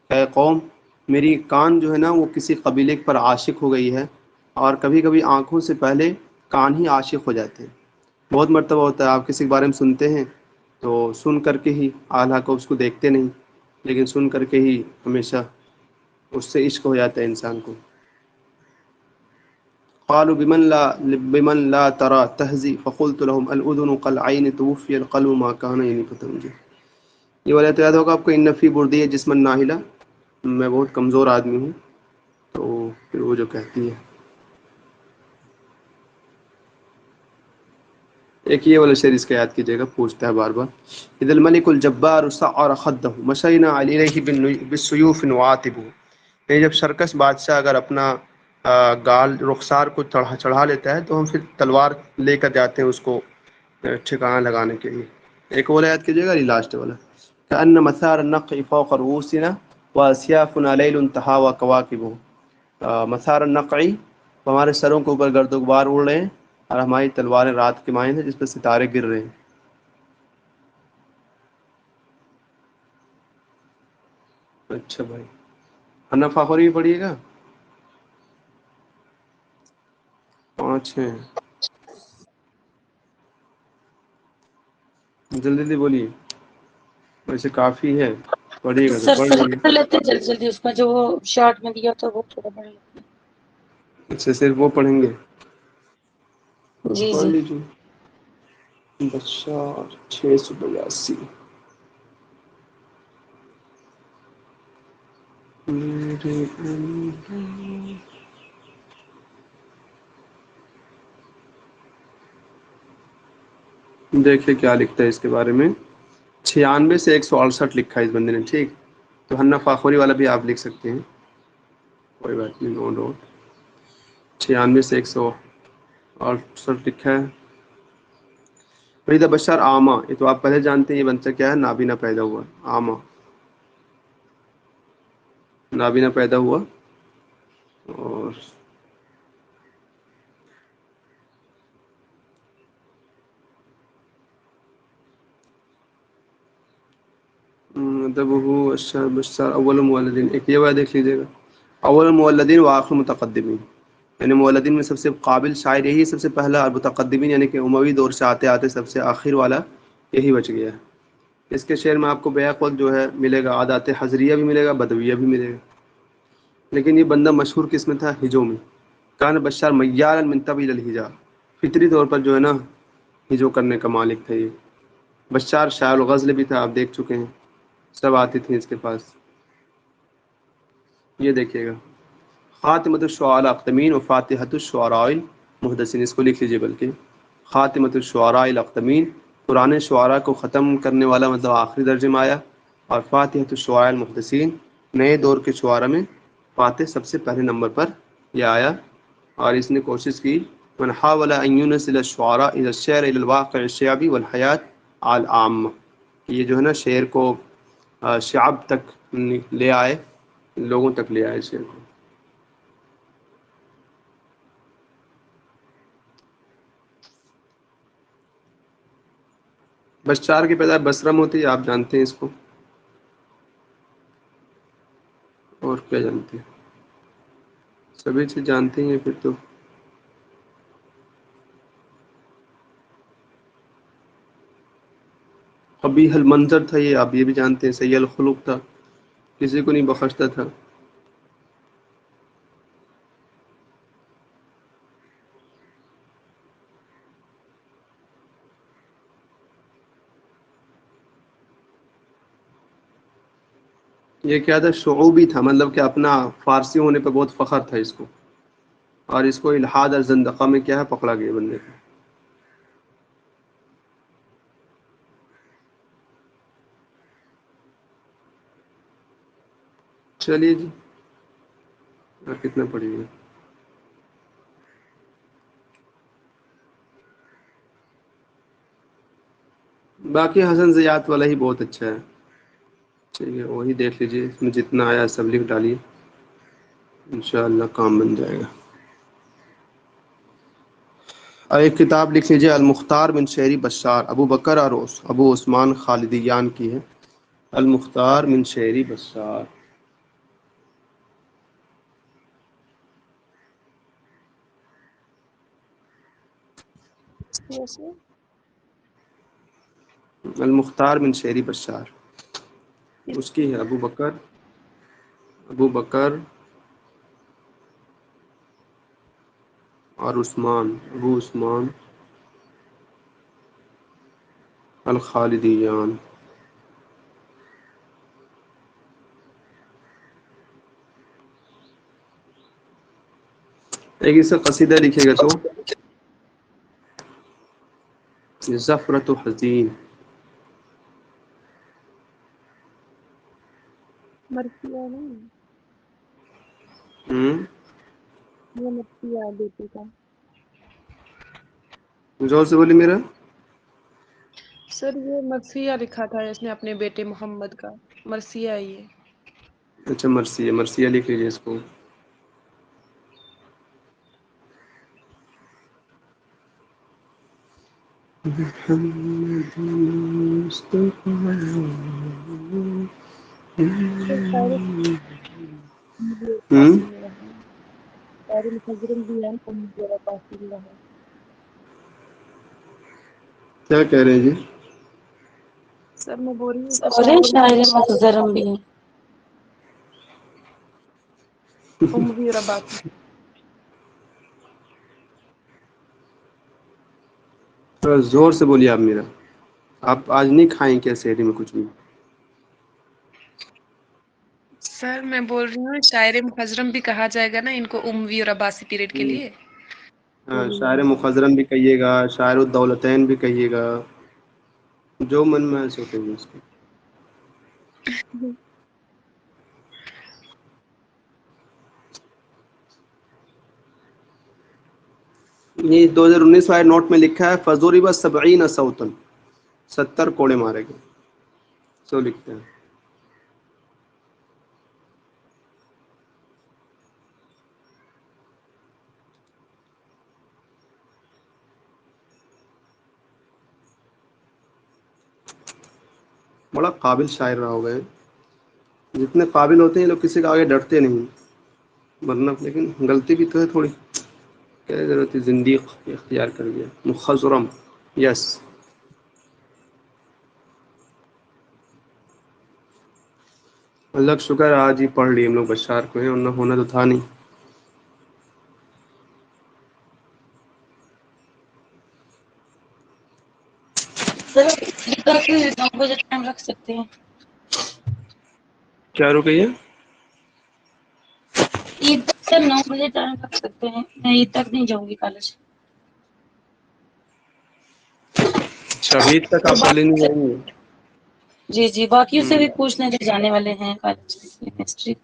اے قوم میری کان جو ہے نا وہ کسی قبیلے پر عاشق ہو گئی ہے، اور کبھی کبھی آنکھوں سے پہلے کان ہی عاشق ہو جاتے ہیں. بہت مرتبہ ہوتا ہے آپ کسی کے بارے میں سنتے ہیں تو سن کر کے ہی، حالانکہ اس کو دیکھتے نہیں، لیکن سن کر کے ہی ہمیشہ اس سے عشق ہو جاتا ہے انسان کو. قالوا بمن لا ترى تهزي فقلت لهم الاذن كالعين توفي القلب ما كان. یہ نہیں پتہ مجھے. یہ والا تو یاد ہوگا آپ کو، ان فی بردی جسم ناہلا، میں بہت کمزور آدمی ہوں. تو پھر وہ جو کہتی ہے، ایک یہ والا شعر اس کا یاد کیجیے گا، پوچھتا ہے بار بار. اذا الملك الجبار سعر خده مشينا عليه بالسيوف نعاتبه. یہ جب سرکس بادشاہ اگر اپنا گال رخسار کو چڑھا لیتا ہے تو ہم پھر تلوار لے کر جاتے ہیں اس کو ٹھکانہ لگانے کے لیے. ایک والا یاد کیجیے گا، لاسٹ والا. كأن مثار النقع فوق رؤوسنا واسيافنا ليل تهاوى كواكبه. مثار النقعی، ہمارے سروں کے اوپر گرد و غبار اڑ رہے ہیں، اور ہماری تلواریں رات کے مائند ہیں جس پہ ستارے گر رہے ہیں. اچھا بھائی، ہنا فاخری بھی پڑھیے گا. 5 ہیں، جلدی جلدی بولیے. ویسے کافی ہے، پڑھیے گا تو سر پڑھ پھر لیجیے. پڑھ لیتے جلدی جلدی، اس میں جو وہ شارٹ میں دیا تھا وہ تھوڑا پڑھ لیتے. اچھا صرف وہ پڑھیں گے، جی پڑھ جی. لیجیے. بشار 682. دیکھیے کیا لکھتا ہے اس کے بارے میں. 96 سے 168 لکھا ہے اس بندے نے. ٹھیک، تو ہنا فاخوری والا بھی آپ لکھ سکتے ہیں، کوئی بات نہیں. No doubt. 96 سے 168 لکھا ہے. فریدہ بشار عامہ، یہ تو آپ پہلے جانتے ہیں. یہ بچہ کیا ہے؟ نابینا پیدا ہوا. عامہ، نابینا پیدا ہوا. اور بشار اول مولدین، ایک یہ بات دیکھ لیجیے گا. اول مولدین و آخر متقدمین، یعنی مولدین میں سب سے قابل شاعر یہی سب سے پہلا، اور متقدمین یعنی کہ اموی دور سے آتے آتے سب سے آخر والا یہی بچ گیا ہے. اس کے شعر میں آپ کو بیک وقت جو ہے ملے گا، عادات حضریہ بھی ملے گا، بدویہ بھی ملے گا. لیکن یہ بندہ مشہور کس میں تھا؟ ہجو میں. کان بشار میال من طویل الحجا، فطری طور پر جو ہے نا ہجو کرنے کا مالک تھا. یہ بشار شاعر الغزل بھی تھا، آپ دیکھ چکے ہیں، سب آتی تھیں اس کے پاس. یہ دیکھیے گا، خاتمۃ الشعراء الاقدمین و فاتحۃ الشعراء المحدثین، اس کو لکھ لیجیے. بلکہ خاتمۃ الشعراء الاقدمین، پرانے شعراء کو ختم کرنے والا، مطلب آخری درجے میں آیا. اور فاتحۃ الشعراء المحدثین، نئے دور کے شعراء میں فاتح سب سے پہلے نمبر پر یہ آیا. اور اس نے کوشش کی، من حاول ان ينزل الشعراء الى الشعر الى الواقع الشعبي والحیات العامہ، یہ جو ہے نا شعر کو شعب تک لے آئے، لوگوں تک لے آئے شعر کو. بشار کی پیدائش بصرہ میں ہوتی ہے، آپ جانتے ہیں اس کو. اور کیا جانتے ہیں؟ سبھی چیز جانتے ہیں پھر تو. قبیح المنظر تھا یہ، آپ یہ بھی جانتے ہیں. سیء الخلق تھا، کسی کو نہیں بخشتا تھا. یہ کیا تھا؟ شعوبی تھا، مطلب کہ اپنا فارسی ہونے پہ بہت فخر تھا اس کو. اور اس کو الحاد اور زندقہ میں کیا ہے پکڑا گیا بندے کو. چلیے جی، آپ کتنا پڑھیے گا. باقی حسن زیات والا ہی بہت اچھا ہے. ٹھیک ہے، وہی دیکھ لیجیے، اس میں جتنا آیا سب لکھ ڈالیے، انشاءاللہ کام بن جائے گا. اور ایک کتاب لکھ لیجیے، المختار من شعری بشار، ابو بکر اور ابو عثمان خالدیان کی ہے. المختار من شعری بشار. المختار من شعری بشار، اس کی ہے ابو بکر اور ابو عثمان الخالدیان. ایک اس سے قصیدہ لکھے گا تو زفرت حزین. مرثیہ نہیں، ہوں، یہ مرثیہ بیٹے کا. زور سے بولی میرا. سر یہ مرثیہ لکھا تھا اس نے اپنے بیٹے محمد کا، مرثیہ یہ. اچھا مرثیہ لکھ لیجیے اس کو. محمد مصطفیٰ سر شاعر ہوں مخزرم بھی ہے میرا پاس بھی ہے. کیا کہہ رہے ہیں جی؟ سر میں بول رہی ہوں کہ اور شاعر مخزرم بھی ہیں. اموی اور عباسی. تھوڑا زور سے بولیے آپ میرا. آپ آج نہیں کھائیں کیا سحری میں کچھ بھی؟ سر میں بول رہی ہوں شاعر مخزرم بھی کہا جائے گا نا ان کو اموی اور عباسی پیریڈ کے لیے. ہاں، شاعر مخزرم بھی کہیے گا، شاعر الدولتین بھی کہیے گا، جو من میں ہے سو کہیے اس کو. یہ 2019 والے نوٹ میں لکھا ہے فضوریب 70 صوتن، 70 کوڑے مارے گئے. سو لکھتے ہیں. بڑا قابل شاعر رہا ہوگا. جتنے قابل ہوتے ہیں لوگ کسی کے آگے ڈرتے نہیں، ورنہ لیکن غلطی بھی تو ہے تھوڑی. کیا ضرورت ہے زندیق اختیار کر لیا. مخزرم، یس. اللہ کا شکر آج ہی پڑھ لی ہم لوگ بشار کو ہے، ورنہ ہونا تو تھا نہیں. سر 9 بجے ٹائم رکھ سکتے ہیں. کیا رکیے؟ عید تک سر 9 بجے ٹائم رکھ سکتے ہیں. میں عید تک نہیں جاؤں گی کالج. اچھا، عید تک آپ دہلی نہیں جائیں گے؟ جی باقیوں سے بھی پوچھنے جو جانے والے ہیں کالج.